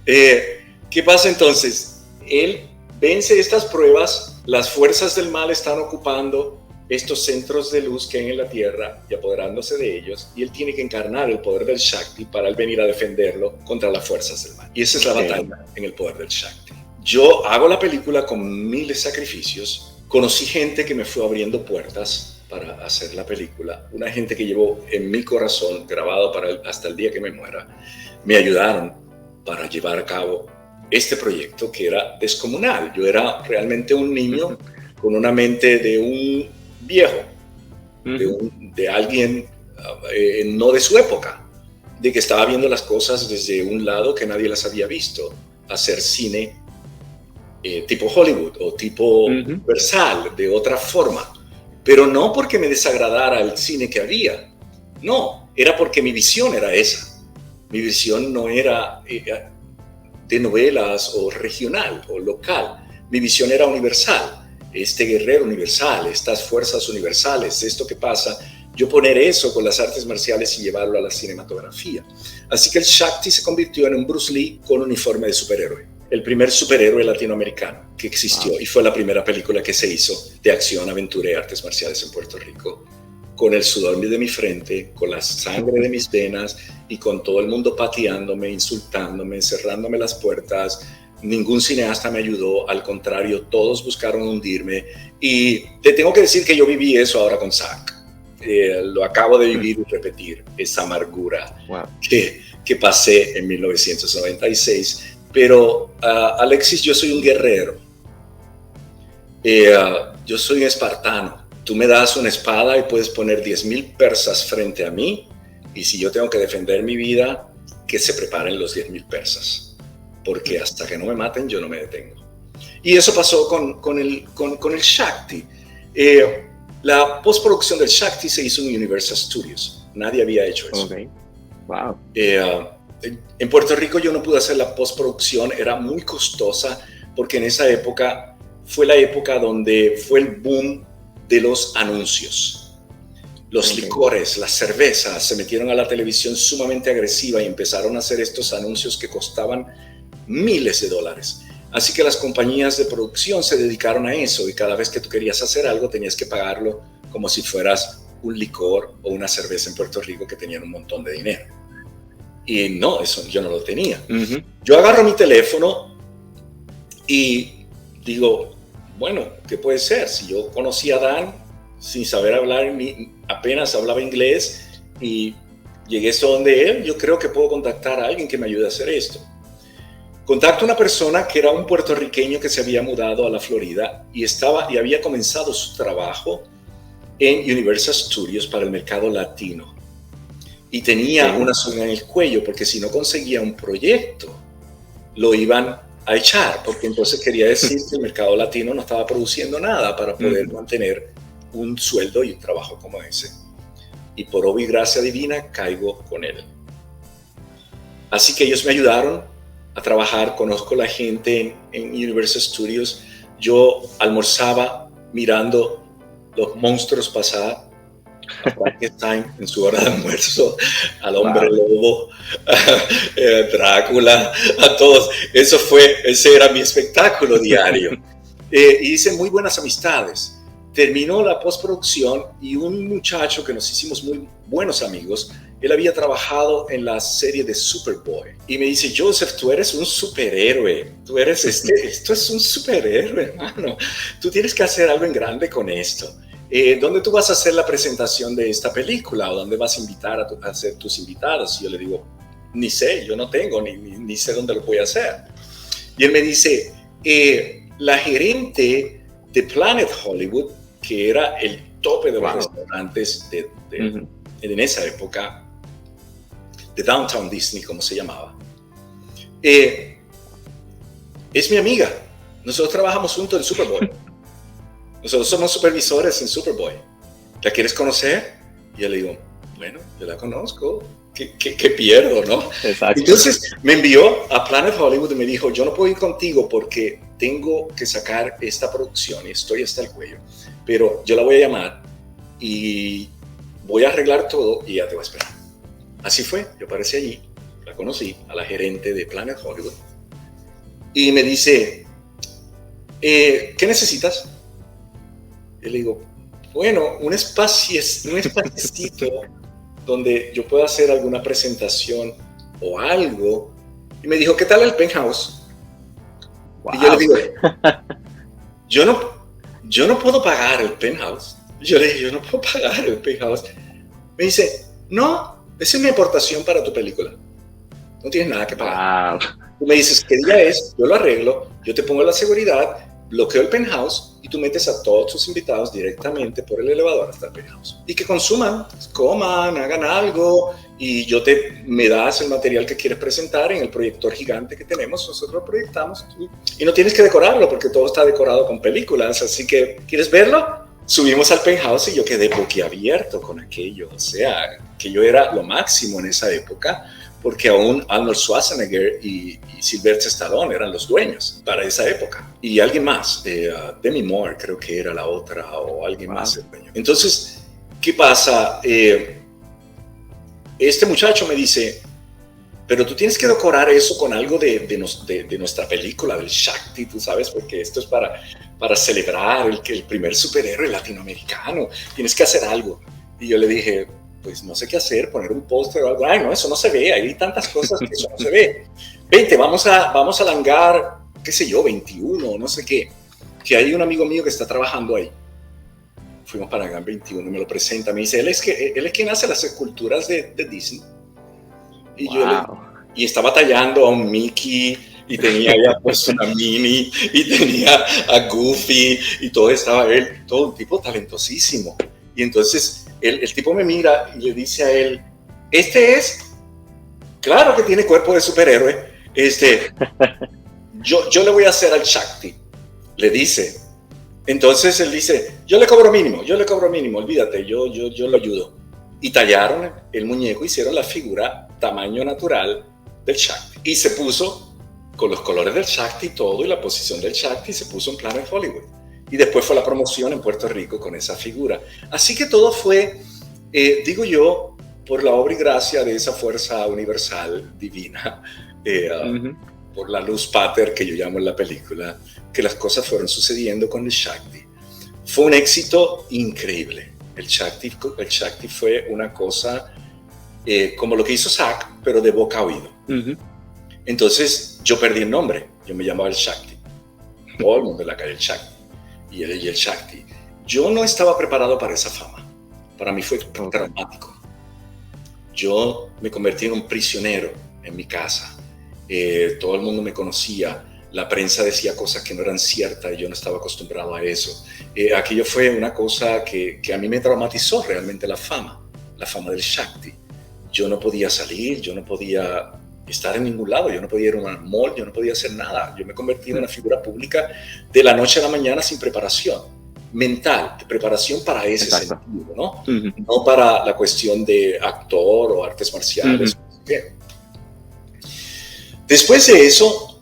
¿Qué pasa entonces? Él vence estas pruebas, las fuerzas del mal están ocupando estos centros de luz que hay en la Tierra y apoderándose de ellos, y él tiene que encarnar el poder del Shakti para él venir a defenderlo contra las fuerzas del mal. Y esa es la batalla en el poder del Shakti. Yo hago la película con miles de sacrificios, conocí gente que me fue abriendo puertas para hacer la película, una gente que llevó en mi corazón grabado hasta el día que me muera, me ayudaron para llevar a cabo este proyecto que era descomunal. Yo era realmente un niño con una mente de un viejo, de alguien no de su época, de que estaba viendo las cosas desde un lado que nadie las había visto, hacer cine tipo Hollywood o tipo Universal, de otra forma. Pero no porque me desagradara el cine que había, no, era porque mi visión era esa. Mi visión no era de novelas o regional o local, mi visión era universal. Este guerrero universal, estas fuerzas universales, esto que pasa, yo poner eso con las artes marciales y llevarlo a la cinematografía. Así que el Shakti se convirtió en un Bruce Lee con uniforme de superhéroe. El primer superhéroe latinoamericano que existió, y fue la primera película que se hizo de acción, aventura y artes marciales en Puerto Rico, con el sudor de mi frente, con la sangre de mis venas y con todo el mundo pateándome, insultándome, cerrándome las puertas. Ningún cineasta me ayudó, al contrario, todos buscaron hundirme, y te tengo que decir que yo viví eso ahora con Zack. Lo acabo de vivir y repetir, esa amargura que pasé en 1996. Pero Alexis, yo soy un guerrero, yo soy un espartano. Tú me das una espada y puedes poner 10,000 persas frente a mí, y si yo tengo que defender mi vida, que se preparen los 10,000 persas, porque hasta que no me maten yo no me detengo. Y eso pasó con el Shakti. La postproducción del Shakti se hizo en Universal Studios, nadie había hecho eso. Okay. Wow. En Puerto Rico yo no pude hacer la postproducción, era muy costosa, porque en esa época fue la época donde fue el boom de los anuncios. Los licores, las cervezas se metieron a la televisión sumamente agresiva y empezaron a hacer estos anuncios que costaban miles de dólares. Así que las compañías de producción se dedicaron a eso y cada vez que tú querías hacer algo tenías que pagarlo como si fueras un licor o una cerveza en Puerto Rico que tenían un montón de dinero. Y no, eso yo no lo tenía. Yo agarro mi teléfono y digo, bueno, ¿qué puede ser? Si yo conocí a Dan sin saber hablar, apenas hablaba inglés y llegué hasta donde él, yo creo que puedo contactar a alguien que me ayude a hacer esto. Contacto a una persona que era un puertorriqueño que se había mudado a la Florida y había comenzado su trabajo en Universal Studios para el mercado latino. Y tenía una soga en el cuello porque si no conseguía un proyecto, lo iban a echar, porque entonces quería decir que el mercado latino no estaba produciendo nada para poder mantener un sueldo y un trabajo como ese. Y por obra y gracia divina caigo con él. Así que ellos me ayudaron a trabajar, conozco la gente en Universal Studios. Yo almorzaba mirando los monstruos pasar, a Frankenstein en su hora de almuerzo, al hombre lobo, a Drácula, a todos. Ese era mi espectáculo diario. Y hice muy buenas amistades. Terminó la postproducción y un muchacho que nos hicimos muy buenos amigos, él había trabajado en la serie de Superboy. Y me dice, Joseph, tú eres un superhéroe. Esto es un superhéroe, hermano. Tú tienes que hacer algo en grande con esto. ¿Dónde tú vas a hacer la presentación de esta película? ¿O dónde vas a invitar a hacer tus invitados? Y yo le digo, ni sé, yo no tengo, ni sé dónde lo voy a hacer. Y él me dice, la gerente de Planet Hollywood, que era el tope de los restaurantes en esa época, de Downtown Disney, como se llamaba, es mi amiga. Nosotros trabajamos juntos en Superboy. Nosotros somos supervisores en Superboy. ¿La quieres conocer? Y yo le digo, bueno, yo la conozco. ¿Qué pierdo, no? Exacto. Entonces me envió a Planet Hollywood y me dijo, yo no puedo ir contigo porque tengo que sacar esta producción y estoy hasta el cuello. Pero yo la voy a llamar y voy a arreglar todo y ya te voy a esperar. Así fue, yo aparecí allí, la conocí, a la gerente de Planet Hollywood. Y me dice, ¿qué necesitas? Y le digo, bueno, un espacito donde yo pueda hacer alguna presentación o algo. Y me dijo, ¿qué tal el penthouse? Wow. Y yo le digo, yo no puedo pagar el penthouse. Yo le dije, yo no puedo pagar el penthouse. Me dice, no, esa es mi aportación para tu película. No tienes nada que pagar. Wow. Tú me dices, ¿qué día es? Yo lo arreglo, yo te pongo la seguridad, bloqueo el penthouse y tú metes a todos tus invitados directamente por el elevador hasta el penthouse. Y que consuman, coman, hagan algo y me das el material que quieres presentar en el proyector gigante que tenemos, nosotros lo proyectamos y no tienes que decorarlo porque todo está decorado con películas, así que ¿quieres verlo? Subimos al penthouse y yo quedé boquiabierto con aquello, o sea, que yo era lo máximo en esa época porque aún Arnold Schwarzenegger y Sylvester Stallone eran los dueños para esa época. Y alguien más, Demi Moore creo que era la otra, o alguien más el dueño. Entonces, ¿qué pasa? Este muchacho me dice, pero tú tienes que decorar eso con algo de nuestra película, del Shakti, tú sabes, porque esto es para celebrar el primer superhéroe latinoamericano. Tienes que hacer algo. Y yo le dije, pues no sé qué hacer, poner un póster o algo. Ay, no, eso no se ve, hay tantas cosas que eso no se ve. Vente, vamos al hangar, qué sé yo, 21, no sé qué, que hay un amigo mío que está trabajando ahí. Fuimos para el hangar 21, me lo presenta, me dice, él es quien hace las esculturas de Disney. Y y estaba tallando a un Mickey, y tenía ya puesto una Minnie, y tenía a Goofy, y todo un tipo talentosísimo. Y entonces el tipo me mira y le dice a él, claro que tiene cuerpo de superhéroe, yo le voy a hacer al Shakti, le dice. Entonces él dice, yo le cobro mínimo, olvídate, yo lo ayudo. Y tallaron el muñeco, hicieron la figura tamaño natural del Shakti. Y se puso con los colores del Shakti y todo, y la posición del Shakti se puso en Planet Hollywood. Y después fue la promoción en Puerto Rico con esa figura. Así que todo fue, digo yo, por la obra y gracia de esa fuerza universal, divina, por la luz pater que yo llamo en la película, que las cosas fueron sucediendo con el Shakti. Fue un éxito increíble. El Shakti fue una cosa como lo que hizo Zack, pero de boca a oído. Entonces yo perdí el nombre, yo me llamaba el Shakti. Todo el mundo en la calle el Shakti. Y el Shakti. Yo no estaba preparado para esa fama. Para mí fue traumático. Yo me convertí en un prisionero en mi casa. Todo el mundo me conocía. La prensa decía cosas que no eran ciertas y yo no estaba acostumbrado a eso. Aquello fue una cosa que a mí me traumatizó realmente la fama del Shakti. Yo no podía salir, yo no podía estar en ningún lado, yo no podía ir a un mall, yo no podía hacer nada. Yo me convertí en una figura pública de la noche a la mañana sin preparación mental, de preparación para ese sentido, ¿no? No para la cuestión de actor o artes marciales. Después de eso,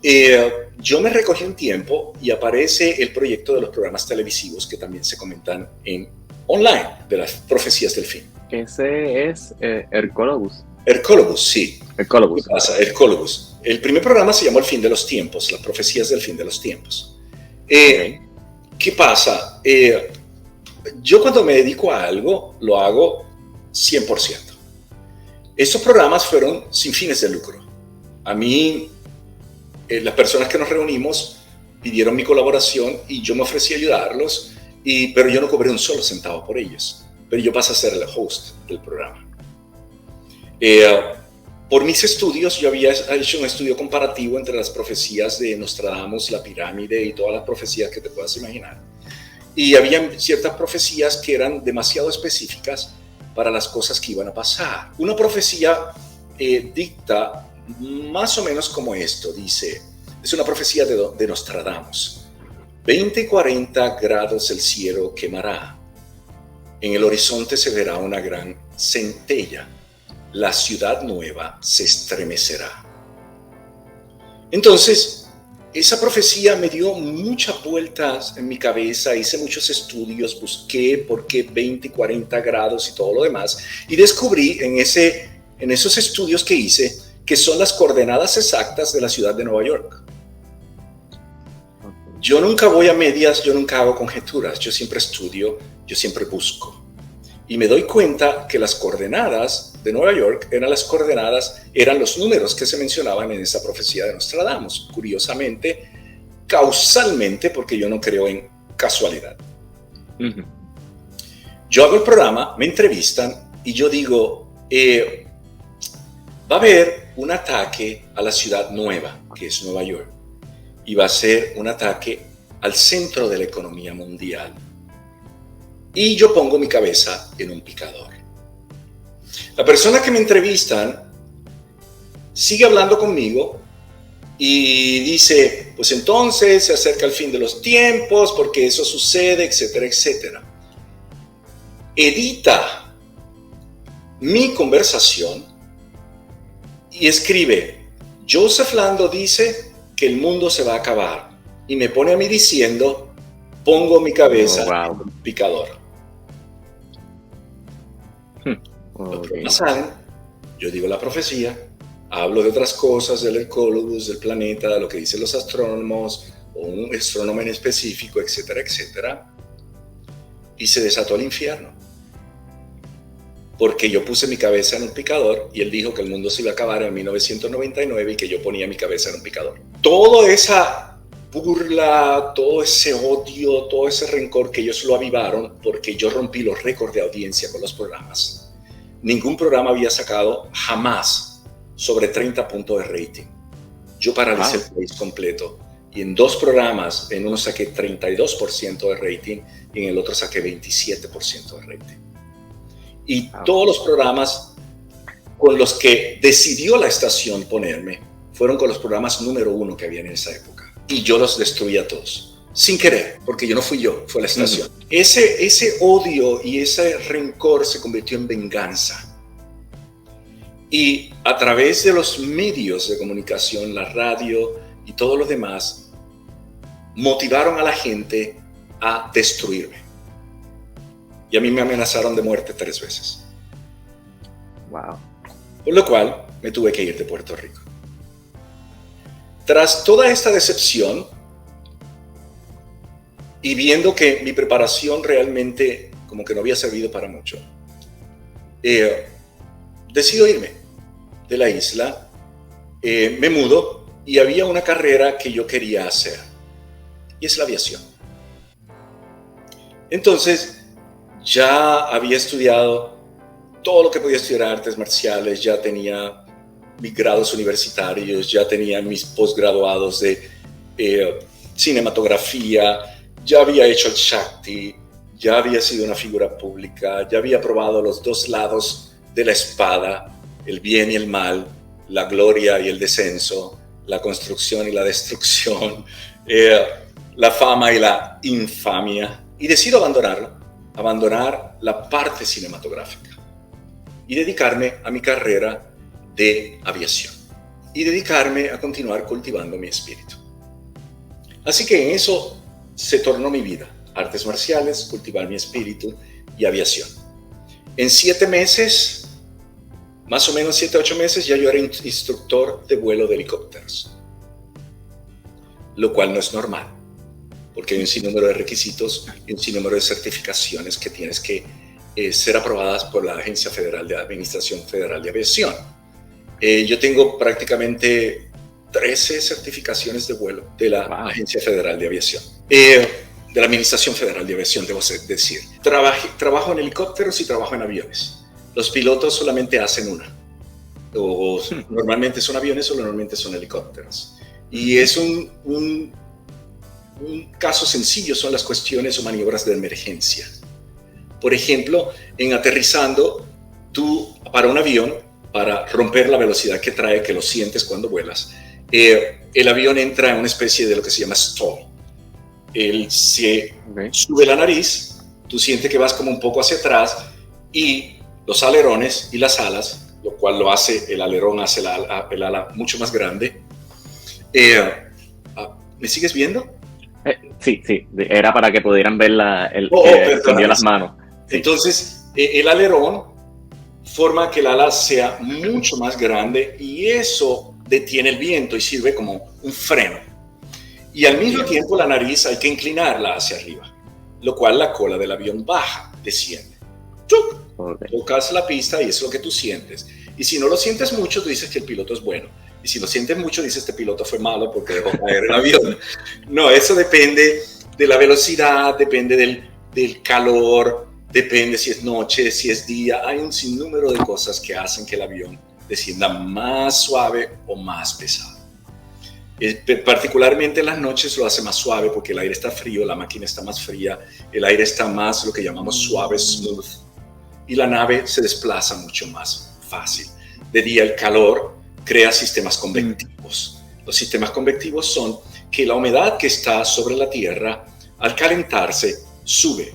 yo me recogí un tiempo y aparece el proyecto de los programas televisivos que también se comentan en online, de las profecías del fin. Ese es Hercólogos. Hercólogos, sí. Hercólogos. ¿Qué pasa? Hercólogos. El primer programa se llamó El fin de los tiempos, las profecías del fin de los tiempos. ¿Qué pasa? Yo cuando me dedico a algo, lo hago 100%. Estos programas fueron sin fines de lucro. A mí, las personas que nos reunimos pidieron mi colaboración y yo me ofrecí a ayudarlos, pero yo no cobré un solo centavo por ellos. Pero yo pasé a ser el host del programa. Por mis estudios, yo había hecho un estudio comparativo entre las profecías de Nostradamus, la pirámide y todas las profecías que te puedas imaginar. Y había ciertas profecías que eran demasiado específicas para las cosas que iban a pasar. Una profecía dicta más o menos como esto, dice, es una profecía de Nostradamus. 20 y 40 grados el cielo quemará. En el horizonte se verá una gran centella. La ciudad nueva se estremecerá. Entonces, esa profecía me dio muchas vueltas en mi cabeza, hice muchos estudios, busqué por qué 20 y 40 grados y todo lo demás, y descubrí en esos estudios que hice que son las coordenadas exactas de la ciudad de Nueva York. Yo nunca voy a medias, yo nunca hago conjeturas, yo siempre estudio, yo siempre busco. Y me doy cuenta que las coordenadas de Nueva York eran los números que se mencionaban en esa profecía de Nostradamus. Curiosamente, causalmente, porque yo no creo en casualidad. Yo hago el programa, me entrevistan y yo digo, va a haber un ataque a la ciudad nueva, que es Nueva York. Y va a ser un ataque al centro de la economía mundial. Y yo pongo mi cabeza en un picador. La persona que me entrevistan sigue hablando conmigo y dice, pues entonces se acerca el fin de los tiempos porque eso sucede, etcétera, etcétera. Edita mi conversación y escribe, Joseph Lando dice que el mundo se va a acabar y me pone a mí diciendo, pongo mi cabeza en un picador. Los programas salen, yo digo la profecía, hablo de otras cosas, del Hercólogos, del planeta, de lo que dicen los astrónomos, o un astrónomo en específico, etcétera, etcétera, y se desató el infierno. Porque yo puse mi cabeza en un picador y él dijo que el mundo se iba a acabar en 1999 y que yo ponía mi cabeza en un picador. Toda esa burla, todo ese odio, todo ese rencor que ellos lo avivaron porque yo rompí los récords de audiencia con los programas. Ningún programa había sacado jamás sobre 30 puntos de rating. Yo paralicé el país completo y en 2 programas, en uno saqué 32% de rating y en el otro saqué 27% de rating. Y todos los programas con los que decidió la estación ponerme fueron con los programas número 1 que había en esa época. Y yo los destruí a todos, sin querer, porque no fui yo, fue la estación. Ese odio y ese rencor se convirtió en venganza. Y a través de los medios de comunicación, la radio y todos los demás motivaron a la gente a destruirme. Y a mí me amenazaron de muerte 3 veces. Wow. Por lo cual me tuve que ir de Puerto Rico. Tras toda esta decepción y viendo que mi preparación realmente como que no había servido para mucho, decido irme de la isla, me mudo y había una carrera que yo quería hacer y es la aviación. Entonces ya había estudiado todo lo que podía estudiar, artes marciales, ya tenía mis grados universitarios, ya tenía mis posgraduados de cinematografía, ya había hecho el Shakti, ya había sido una figura pública, ya había probado los 2 lados de la espada, el bien y el mal, la gloria y el descenso, la construcción y la destrucción, la fama y la infamia, y decido abandonar la parte cinematográfica y dedicarme a mi carrera de aviación y dedicarme a continuar cultivando mi espíritu. Así que en eso se tornó mi vida: artes marciales, cultivar mi espíritu y aviación. En 7 meses, más o menos 7 a 8 meses, ya yo era instructor de vuelo de helicópteros, lo cual no es normal, porque hay un sinnúmero de requisitos y un sinnúmero de certificaciones que tienes que ser aprobadas por la Agencia Federal de Administración Federal de Aviación. Yo tengo prácticamente 13 certificaciones de vuelo de la Agencia Federal de Aviación, de la Administración Federal de Aviación, debo decir. Trabajo en helicópteros y trabajo en aviones. Los pilotos solamente hacen una. O normalmente son aviones o normalmente son helicópteros. Y es un caso sencillo, son las cuestiones o maniobras de emergencia. Por ejemplo, en aterrizando, tú para un avión, para romper la velocidad que trae, que lo sientes cuando vuelas, el avión entra en una especie de lo que se llama stall. Él se sube la nariz, tú sientes que vas como un poco hacia atrás y los alerones y las alas, lo cual lo hace, el alerón hace el ala mucho más grande. ¿Me sigues viendo? Sí, era para que pudieran ver el que dio las manos. Sí. Entonces, el alerón forma que el ala sea mucho más grande y eso detiene el viento y sirve como un freno. Y al mismo tiempo la nariz hay que inclinarla hacia arriba, lo cual la cola del avión baja, desciende. Tocas la pista y eso es lo que tú sientes. Y si no lo sientes mucho, tú dices que el piloto es bueno. Y si lo sientes mucho, dices que este piloto fue malo porque dejó caer el avión. No, eso depende de la velocidad, depende del calor, depende si es noche, si es día. Hay un sinnúmero de cosas que hacen que el avión descienda más suave o más pesado. Particularmente en las noches lo hace más suave porque el aire está frío, la máquina está más fría, el aire está más, lo que llamamos suave, smooth, y la nave se desplaza mucho más fácil. De día el calor crea sistemas convectivos. Los sistemas convectivos son que la humedad que está sobre la Tierra, al calentarse, sube,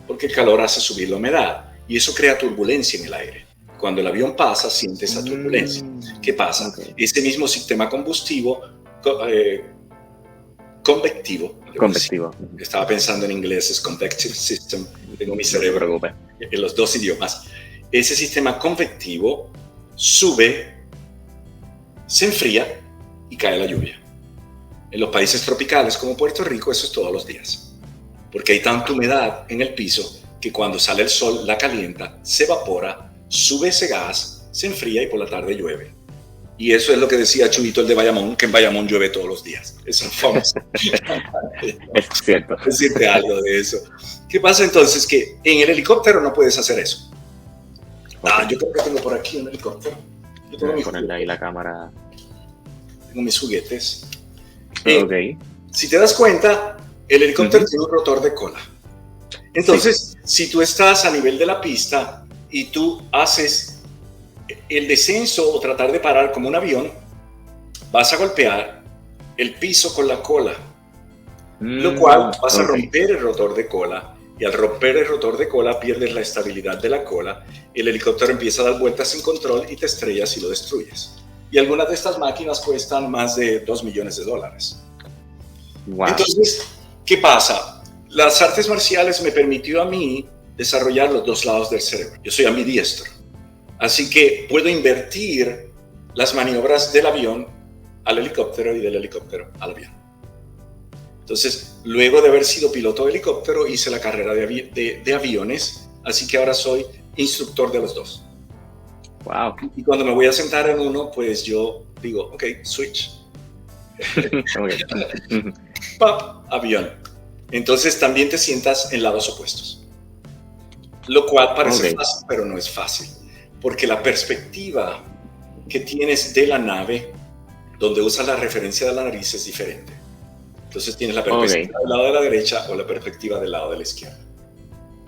porque el calor hace subir la humedad, y eso crea turbulencia en el aire. Cuando el avión pasa, siente esa turbulencia. ¿Qué pasa? Este mismo sistema convectivo, estaba pensando en inglés, es convective system, tengo mi cerebro en los 2 idiomas. Ese sistema convectivo sube, se enfría y cae la lluvia. En los países tropicales como Puerto Rico eso es todos los días, porque hay tanta humedad en el piso que cuando sale el sol la calienta, se evapora, sube ese gas, se enfría y por la tarde llueve. Y eso es lo que decía Chuyito el de Bayamón, que en Bayamón llueve todos los días. Es famoso. Es cierto. Decirte algo de eso. ¿Qué pasa entonces? Que en el helicóptero no puedes hacer eso. Yo creo que tengo por aquí un helicóptero. Yo tengo ponerle ahí la cámara. Tengo mis juguetes. Okay. Si te das cuenta, el helicóptero tiene un rotor de cola. Entonces, si tú estás a nivel de la pista y tú haces el descenso o tratar de parar como un avión, vas a golpear el piso con la cola, lo cual vas a romper el rotor de cola, y al romper el rotor de cola pierdes la estabilidad de la cola, el helicóptero empieza a dar vueltas sin control y te estrellas y lo destruyes. y algunas de estas máquinas cuestan más de $2 millones. Wow. Entonces, ¿qué pasa? Las artes marciales me permitió a mí desarrollar los dos lados del cerebro. Yo soy ambidiestro, así que puedo invertir las maniobras del avión al helicóptero y del helicóptero al avión. Entonces, luego de haber sido piloto de helicóptero, hice la carrera de aviones, así que ahora soy instructor de los dos. Wow. Y cuando me voy a sentar en uno, pues yo digo, ok, switch. ¡Pap! Avión. Entonces también te sientas en lados opuestos. Lo cual parece fácil, pero no es fácil. Porque la perspectiva que tienes de la nave, donde usas la referencia de la nariz, es diferente. Entonces tienes la perspectiva del lado de la derecha o la perspectiva del lado de la izquierda.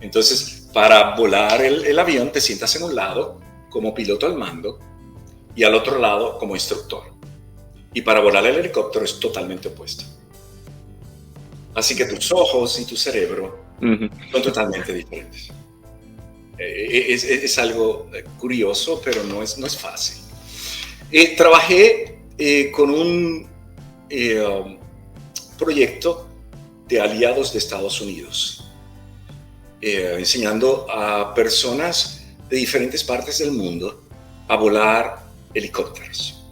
Entonces, para volar el avión, te sientas en un lado como piloto al mando y al otro lado como instructor. Y para volar el helicóptero es totalmente opuesto. Así que tus ojos y tu cerebro son totalmente diferentes. Es algo curioso, pero no es fácil. Trabajé con un proyecto de aliados de Estados Unidos, enseñando a personas de diferentes partes del mundo a volar helicópteros.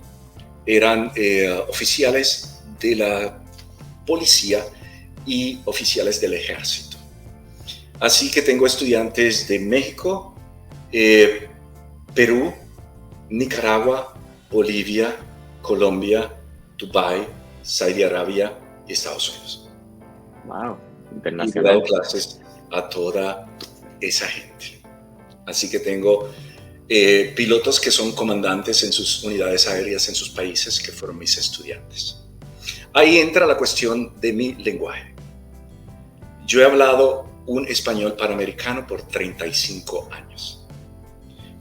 Eran oficiales de la policía y oficiales del ejército. Así que tengo estudiantes de México, Perú, Nicaragua, Bolivia, Colombia, Dubái, Saudi Arabia y Estados Unidos. Wow, internacional. Y he dado clases a toda esa gente. Así que tengo pilotos que son comandantes en sus unidades aéreas en sus países, que fueron mis estudiantes. Ahí entra la cuestión de mi lenguaje. Yo he hablado un español panamericano por 35 años.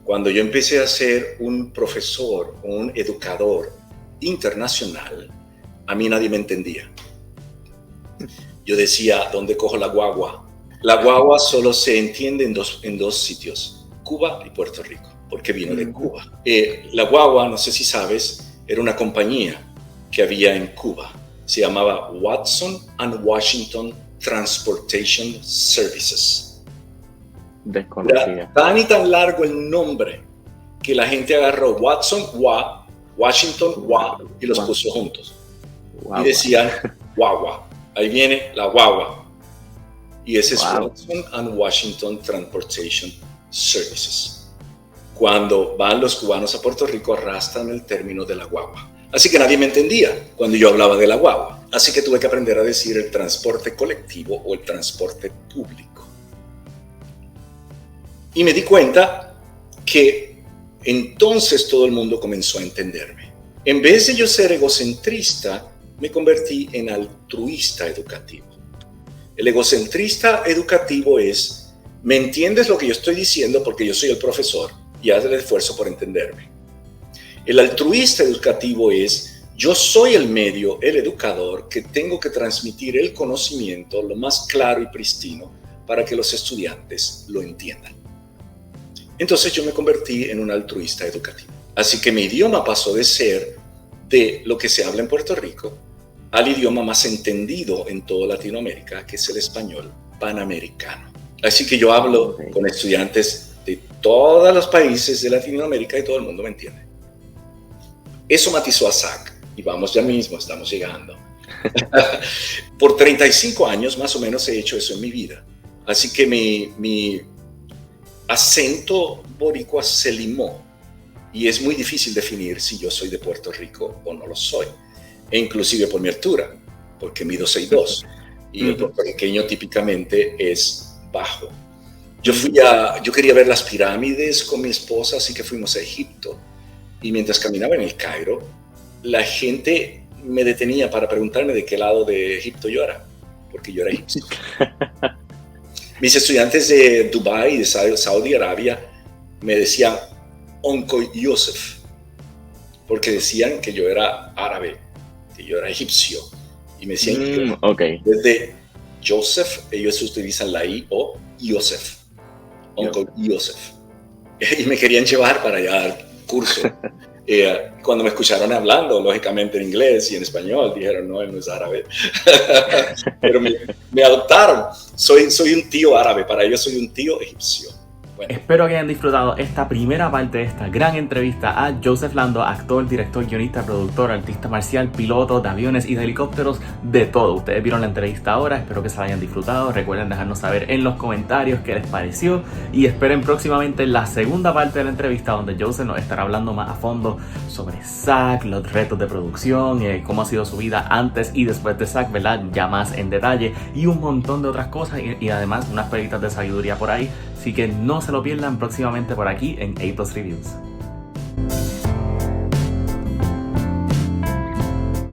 Cuando yo empecé a ser un profesor, un educador internacional, a mí nadie me entendía. Yo decía, ¿dónde cojo la guagua? La guagua solo se entiende en dos sitios, Cuba y Puerto Rico, porque vino de Cuba. La guagua, no sé si sabes, era una compañía que había en Cuba. Se llamaba Watson and Washington Transportation Services. Desconocida. Era tan y tan largo el nombre que la gente agarró Watson, Washington, y los puso juntos. Y decían guagua. Ahí viene la guagua. Y ese es Watson and Washington Transportation Services. Cuando van los cubanos a Puerto Rico, arrastran el término de la guagua. Así que nadie me entendía cuando yo hablaba de la guagua. Así que tuve que aprender a decir el transporte colectivo o el transporte público. Y me di cuenta que entonces todo el mundo comenzó a entenderme. En vez de yo ser egocentrista, me convertí en altruista educativo. El egocentrista educativo es, me entiendes lo que yo estoy diciendo porque yo soy el profesor y haz el esfuerzo por entenderme. El altruista educativo es, yo soy el medio, el educador, que tengo que transmitir el conocimiento lo más claro y pristino para que los estudiantes lo entiendan. Entonces yo me convertí en un altruista educativo. Así que mi idioma pasó de ser de lo que se habla en Puerto Rico al idioma más entendido en toda Latinoamérica, que es el español panamericano. Así que yo hablo con estudiantes de todos los países de Latinoamérica y todo el mundo me entiende. Eso matizó a Zach y vamos ya mismo, estamos llegando. Por 35 años más o menos he hecho eso en mi vida. Así que mi acento boricua se limó y es muy difícil definir si yo soy de Puerto Rico o no lo soy. E inclusive por mi altura, porque mido 6'2", y el puertorriqueño típicamente es bajo. Yo quería ver las pirámides con mi esposa, así que fuimos a Egipto. Y mientras caminaba en el Cairo, la gente me detenía para preguntarme de qué lado de Egipto yo era, porque yo era egipcio. Mis estudiantes de Dubái y de Saudi Arabia me decían Onkel Yosef, porque decían que yo era árabe, que yo era egipcio. Y me decían desde Joseph, ellos utilizan la I o Yosef, Onkel Yosef. Y me querían llevar para allá al curso. Cuando me escucharon hablando, lógicamente en inglés y en español, dijeron, no, él no es árabe. Pero me adoptaron. Soy un tío árabe, para ellos soy un tío egipcio. Bueno. Espero que hayan disfrutado esta primera parte de esta gran entrevista a Joseph Lando, actor, director, guionista, productor, artista marcial, piloto de aviones y de helicópteros, de todo. Ustedes vieron la entrevista ahora, espero que se la hayan disfrutado. Recuerden dejarnos saber en los comentarios qué les pareció y esperen próximamente la segunda parte de la entrevista donde Joseph nos estará hablando más a fondo sobre SAC, los retos de producción, cómo ha sido su vida antes y después de SAC, ¿verdad? Ya más en detalle y un montón de otras cosas y además unas pelitas de sabiduría por ahí. Así que no se lo pierdan próximamente por aquí en A+ Reviews.